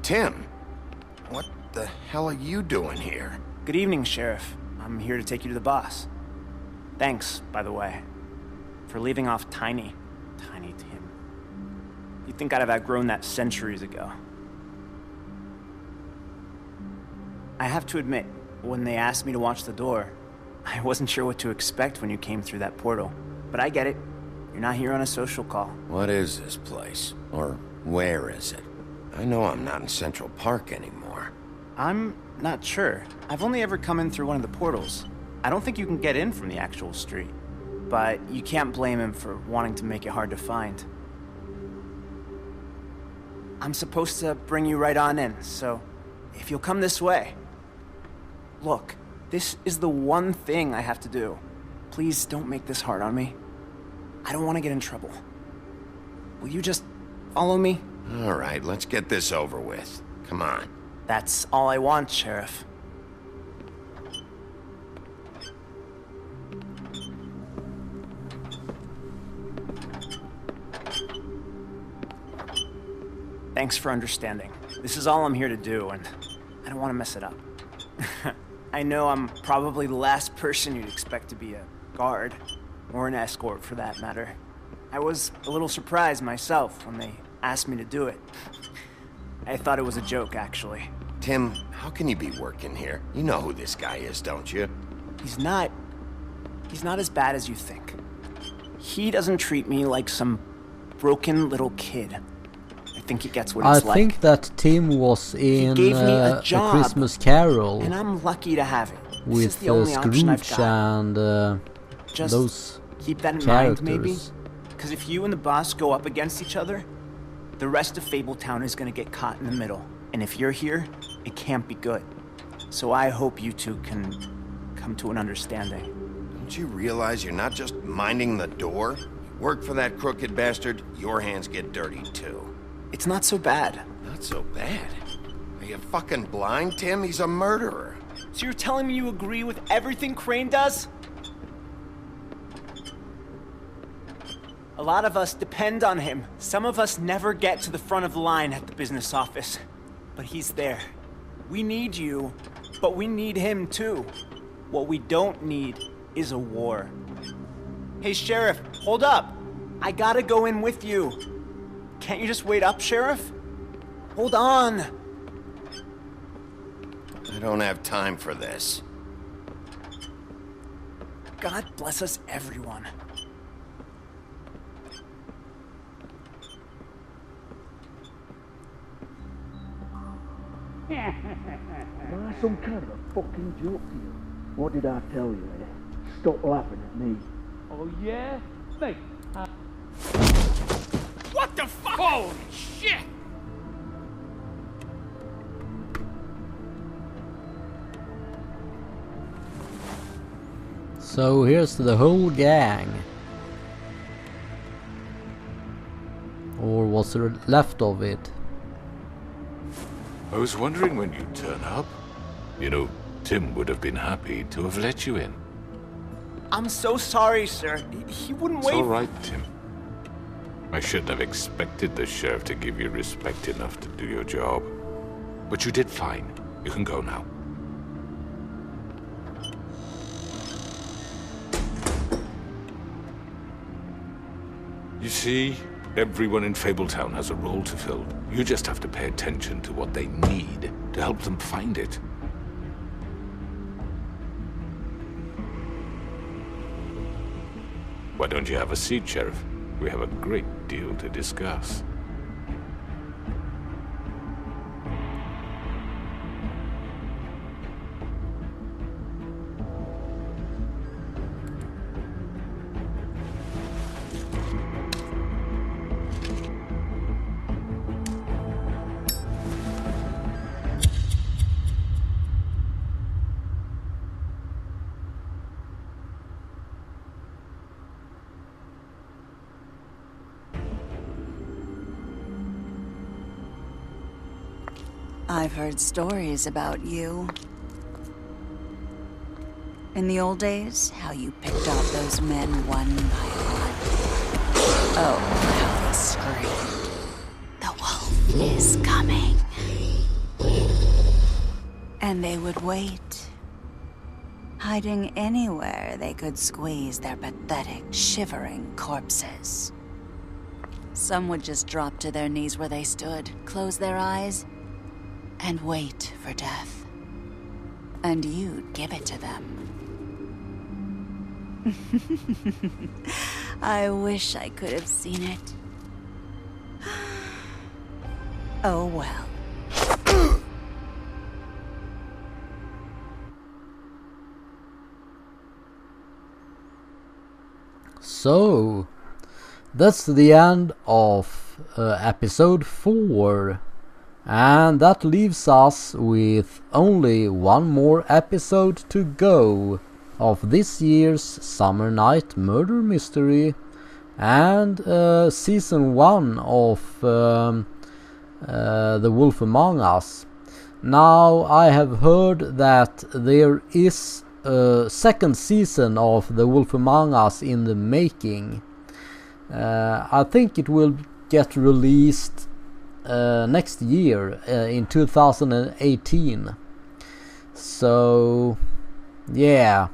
S2: Tim, what the hell are you doing here?
S10: Good evening, Sheriff. I'm here to take you to the boss. Thanks, by the way, for leaving off Tiny. Tiny Tim. You'd think I'd have outgrown that centuries ago. I have to admit, when they asked me to watch the door, I wasn't sure what to expect when you came through that portal. But I get it. You're not here on a social call.
S2: What is this place? Or where is it? I know I'm not in Central Park anymore.
S10: I'm not sure. I've only ever come in through one of the portals. I don't think you can get in from the actual street. But you can't blame him for wanting to make it hard to find. I'm supposed to bring you right on in, so if you'll come this way. Look, this is the one thing I have to do. Please don't make this hard on me. I don't want to get in trouble. Will you just follow me?
S2: All right, let's get this over with. Come on.
S10: That's all I want, Sheriff. Thanks for understanding. This is all I'm here to do, and I don't want to mess it up. I know I'm probably the last person you'd expect to be a guard, or an escort for that matter. I was a little surprised myself when they asked me to do it. I thought it was a joke, actually.
S2: Tim, how can you be working here? You know who this guy is, don't you?
S10: He's not as bad as you think. He doesn't treat me like some broken little kid. I think he gets what it's like.
S1: I think that Tim was in
S10: gave me a
S1: A
S10: job,
S1: Christmas Carol
S10: and I'm lucky to have it. This
S1: with
S10: is the only option I've
S1: Scrooge
S10: got.
S1: and
S10: Just
S1: those
S10: keep that in
S1: characters.
S10: mind, maybe? Because if you and the boss go up against each other, the rest of Fabletown is gonna get caught in the middle. And if you're here, it can't be good. So I hope you two can come to an understanding.
S2: Don't you realize you're not just minding the door? You work for that crooked bastard, your hands get dirty too.
S10: It's not so bad.
S2: Not so bad? Are you fucking blind, Tim? He's a murderer.
S10: So you're telling me you agree with everything Crane does? A lot of us depend on him. Some of us never get to the front of the line at the business office. But he's there. We need you, but we need him too. What we don't need is a war. Hey, Sheriff, hold up. I gotta go in with you. Can't you just wait up, Sheriff? Hold on.
S2: I don't have time for this.
S10: God bless us, everyone.
S16: Am I some kind of a fucking joke to you? What did I tell you, eh? Stop laughing at me. Oh, yeah? Mate,
S7: What the fuck? Holy shit!
S1: So here's the whole gang. Or was there left of it?
S17: I was wondering when you'd turn up. You know, Tim would have been happy to have let you in.
S10: I'm so sorry, sir. He wouldn't
S17: It's
S10: wait.
S17: all right, Tim. I shouldn't have expected the sheriff to give you respect enough to do your job. But you did fine. You can go now. You see, everyone in Fabletown has a role to fill. You just have to pay attention to what they need to help them find it. Why don't you have a seat, Sheriff? We have a great deal to discuss.
S20: I've heard stories about you. In the old days, how you picked off those men one by one. Oh, how they screamed. The wolf is coming. And they would wait, hiding anywhere they could squeeze their pathetic, shivering corpses. Some would just drop to their knees where they stood, close their eyes, and wait for death. And you'd give it to them. I wish I could have seen it. Oh well.
S1: So, that's the end of episode 4. And that leaves us with only one more episode to go of this year's Summer Night Murder Mystery and season 1 of The Wolf Among Us. Now I have heard that there is a second season of The Wolf Among Us in the making. I think it will get released next year in 2018. So yeah,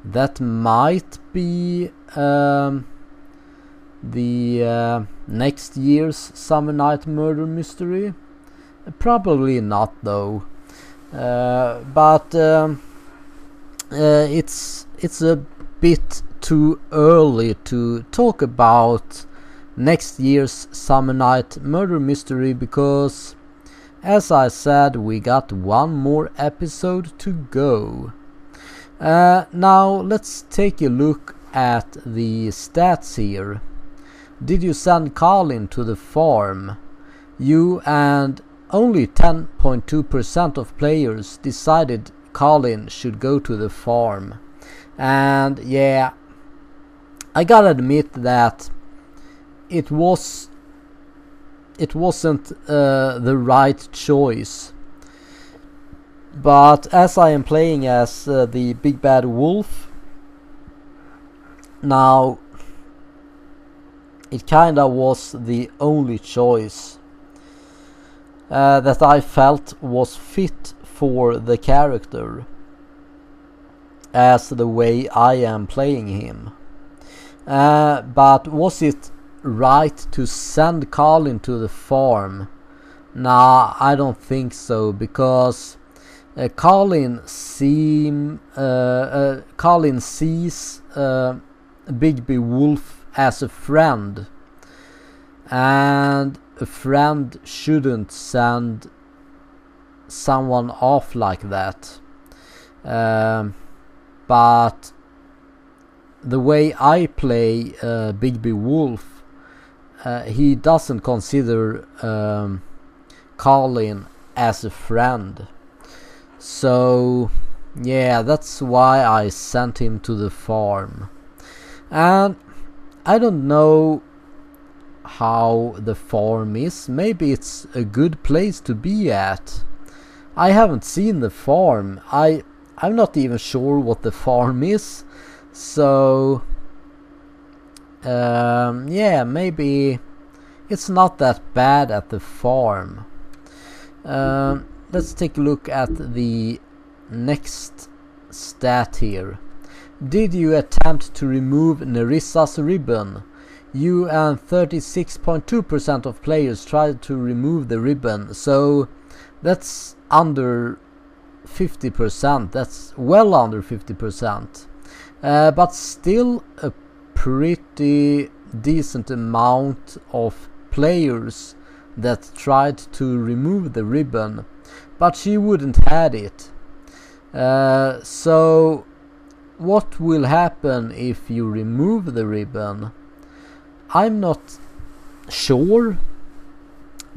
S1: that might be the next year's Summer Night Murder Mystery. Probably not though, but it's a bit too early to talk about next year's Summer Night Murder Mystery because, as I said, we got one more episode to go. Now let's take a look at the stats here. Did you send Colin to the farm? You and only 10.2% of players decided Colin should go to the farm. And yeah, I gotta admit that it wasn't the right choice. But as I am playing as the Big Bad Wolf, now it kinda was the only choice that I felt was fit for the character as the way I am playing him. But was it right to send Colin to the farm? Nah, I don't think so, because Colin sees Bigby Wolf as a friend, and a friend shouldn't send someone off like that. But the way I play Bigby Wolf, he doesn't consider Colin as a friend. So yeah, that's why I sent him to the farm. And I don't know how the farm is. Maybe it's a good place to be at. I haven't seen the farm. I'm not even sure what the farm is. So yeah, maybe it's not that bad at the farm. Let's take a look at the next stat here. Did you attempt to remove Nerissa's ribbon? You and 36.2% of players tried to remove the ribbon, so that's under 50%. That's well under 50%. But still a pretty decent amount of players that tried to remove the ribbon, but she wouldn't had it. So what will happen if you remove the ribbon? I'm not sure,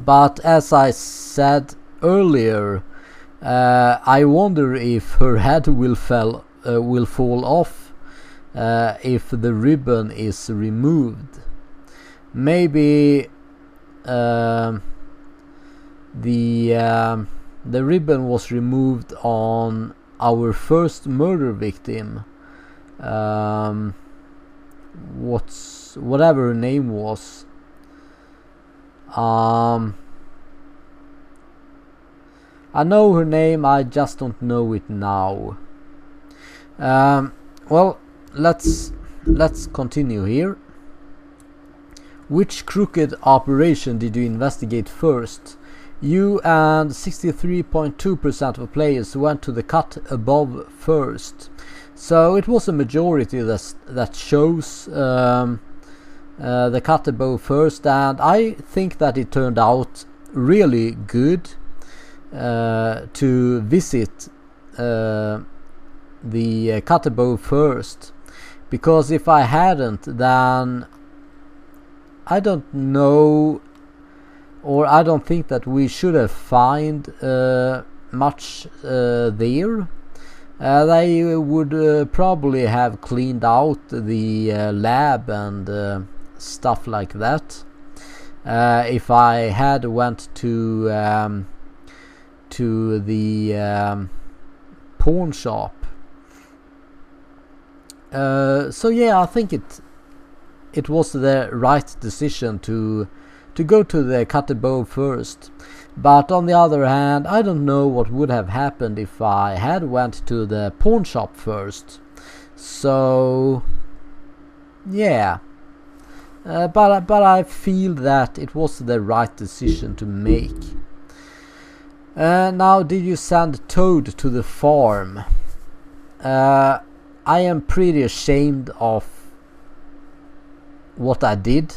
S1: but as I said earlier, I wonder if her head will fall off if the ribbon is removed. Maybe the ribbon was removed on our first murder victim. Whatever her name was. I know her name, I just don't know it now. Well, let's continue here. Which crooked operation did you investigate first? You and 63.2% of players went to the cut above first. So it was a majority that chose the cut above first, and I think that it turned out really good to visit the cut above first, because if I hadn't, then I don't know or I don't think that we should have found much there. They would probably have cleaned out the lab and stuff like that. If I had went to the pawn shop. So yeah, I think it was the right decision to go to the Cutter Bow first. But on the other hand, I don't know what would have happened if I had went to the pawn shop first. So yeah, but I feel that it was the right decision to make. Now, did you send Toad to the farm? I am pretty ashamed of what I did.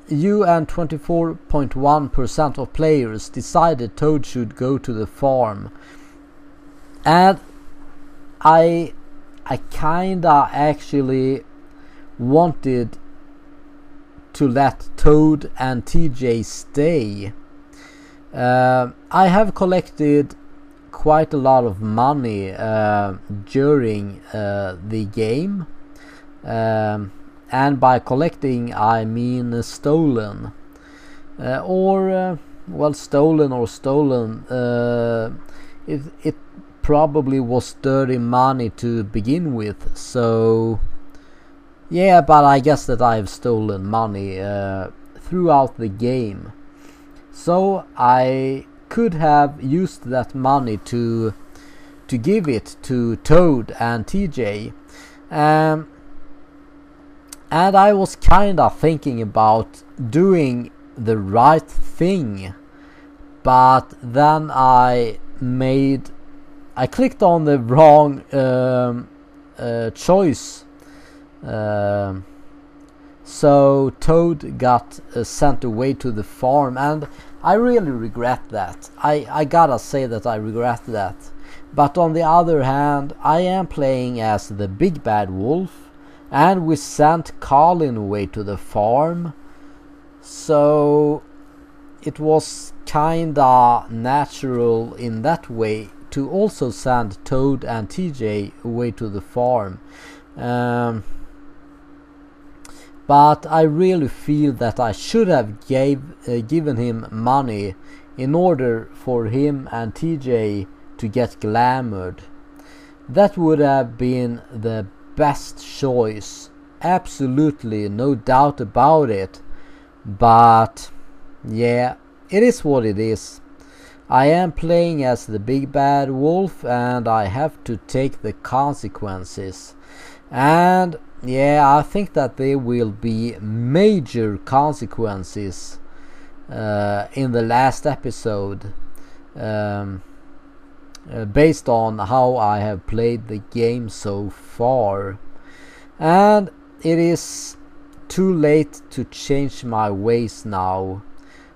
S1: You and 24.1% of players decided Toad should go to the farm, and I kinda actually wanted to let Toad and TJ stay. I have collected quite a lot of money during the game. And by collecting I mean stolen. Stolen or stolen. It probably was dirty money to begin with. So yeah, but I guess that I've stolen money throughout the game. So I could have used that money to give it to Toad and TJ. And I was kinda thinking about doing the right thing, but then I clicked on the wrong choice. So Toad got sent away to the farm, and I really regret that. I gotta say that I regret that. But on the other hand, I am playing as the Big Bad Wolf, and we sent Colin away to the farm, so it was kinda natural in that way to also send Toad and TJ away to the farm. But I really feel that I should have given him money in order for him and TJ to get glamoured. That would have been the best choice, absolutely, no doubt about it. But yeah, it is what it is. I am playing as the Big Bad Wolf, and I have to take the consequences. And yeah, I think that there will be major consequences in the last episode, based on how I have played the game so far. And it is too late to change my ways now,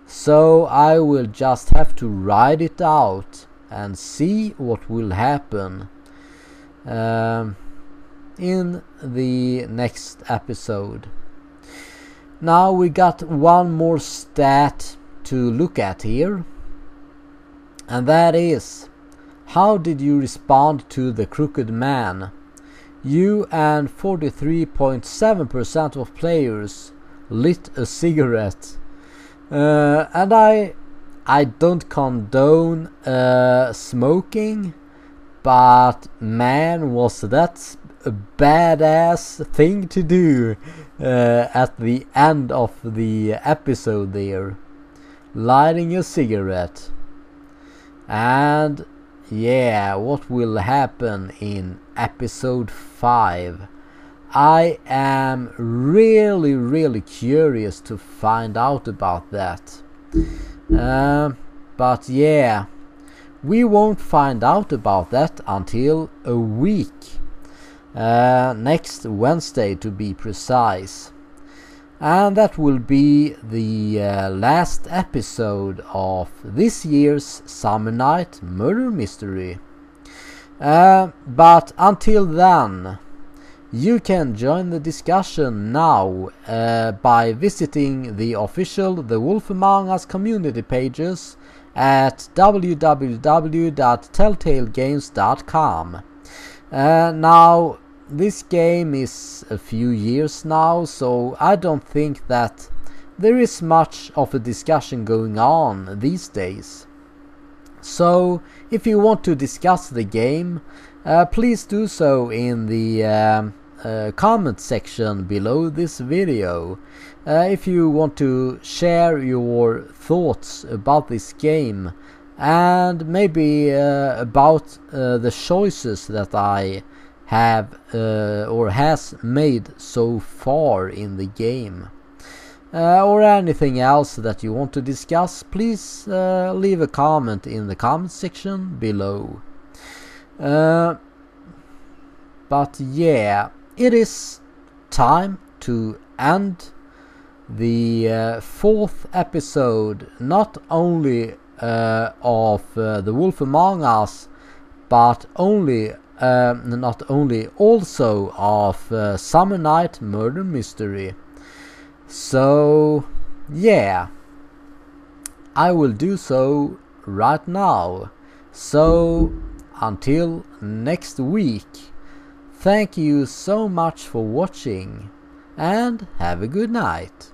S1: so I will just have to ride it out and see what will happen in the next episode. Now we got one more stat to look at here, and that is: how did you respond to the Crooked Man? You and 43.7% of players lit a cigarette. And I don't condone smoking, but man, was that a badass thing to do at the end of the episode there. Lighting a cigarette. And yeah, what will happen in episode 5? I am really curious to find out about that. But yeah, we won't find out about that until a week. Next Wednesday, to be precise. And that will be the last episode of this year's Summer Night Murder Mystery. But until then, You can join the discussion now by visiting the official The Wolf Among Us community pages at www.telltalegames.com. Now, this game is a few years now, so I don't think that there is much of a discussion going on these days. So, if you want to discuss the game, please do so in the comment section below this video. If you want to share your thoughts about this game and maybe about the choices that I have or has made so far in the game, or anything else that you want to discuss, please leave a comment in the comment section below. But yeah, it is time to end the fourth episode, not only of The Wolf Among Us, but also of Summer Night Murder Mystery. So yeah, I will do so right now. So until next week, thank you so much for watching and have a good night.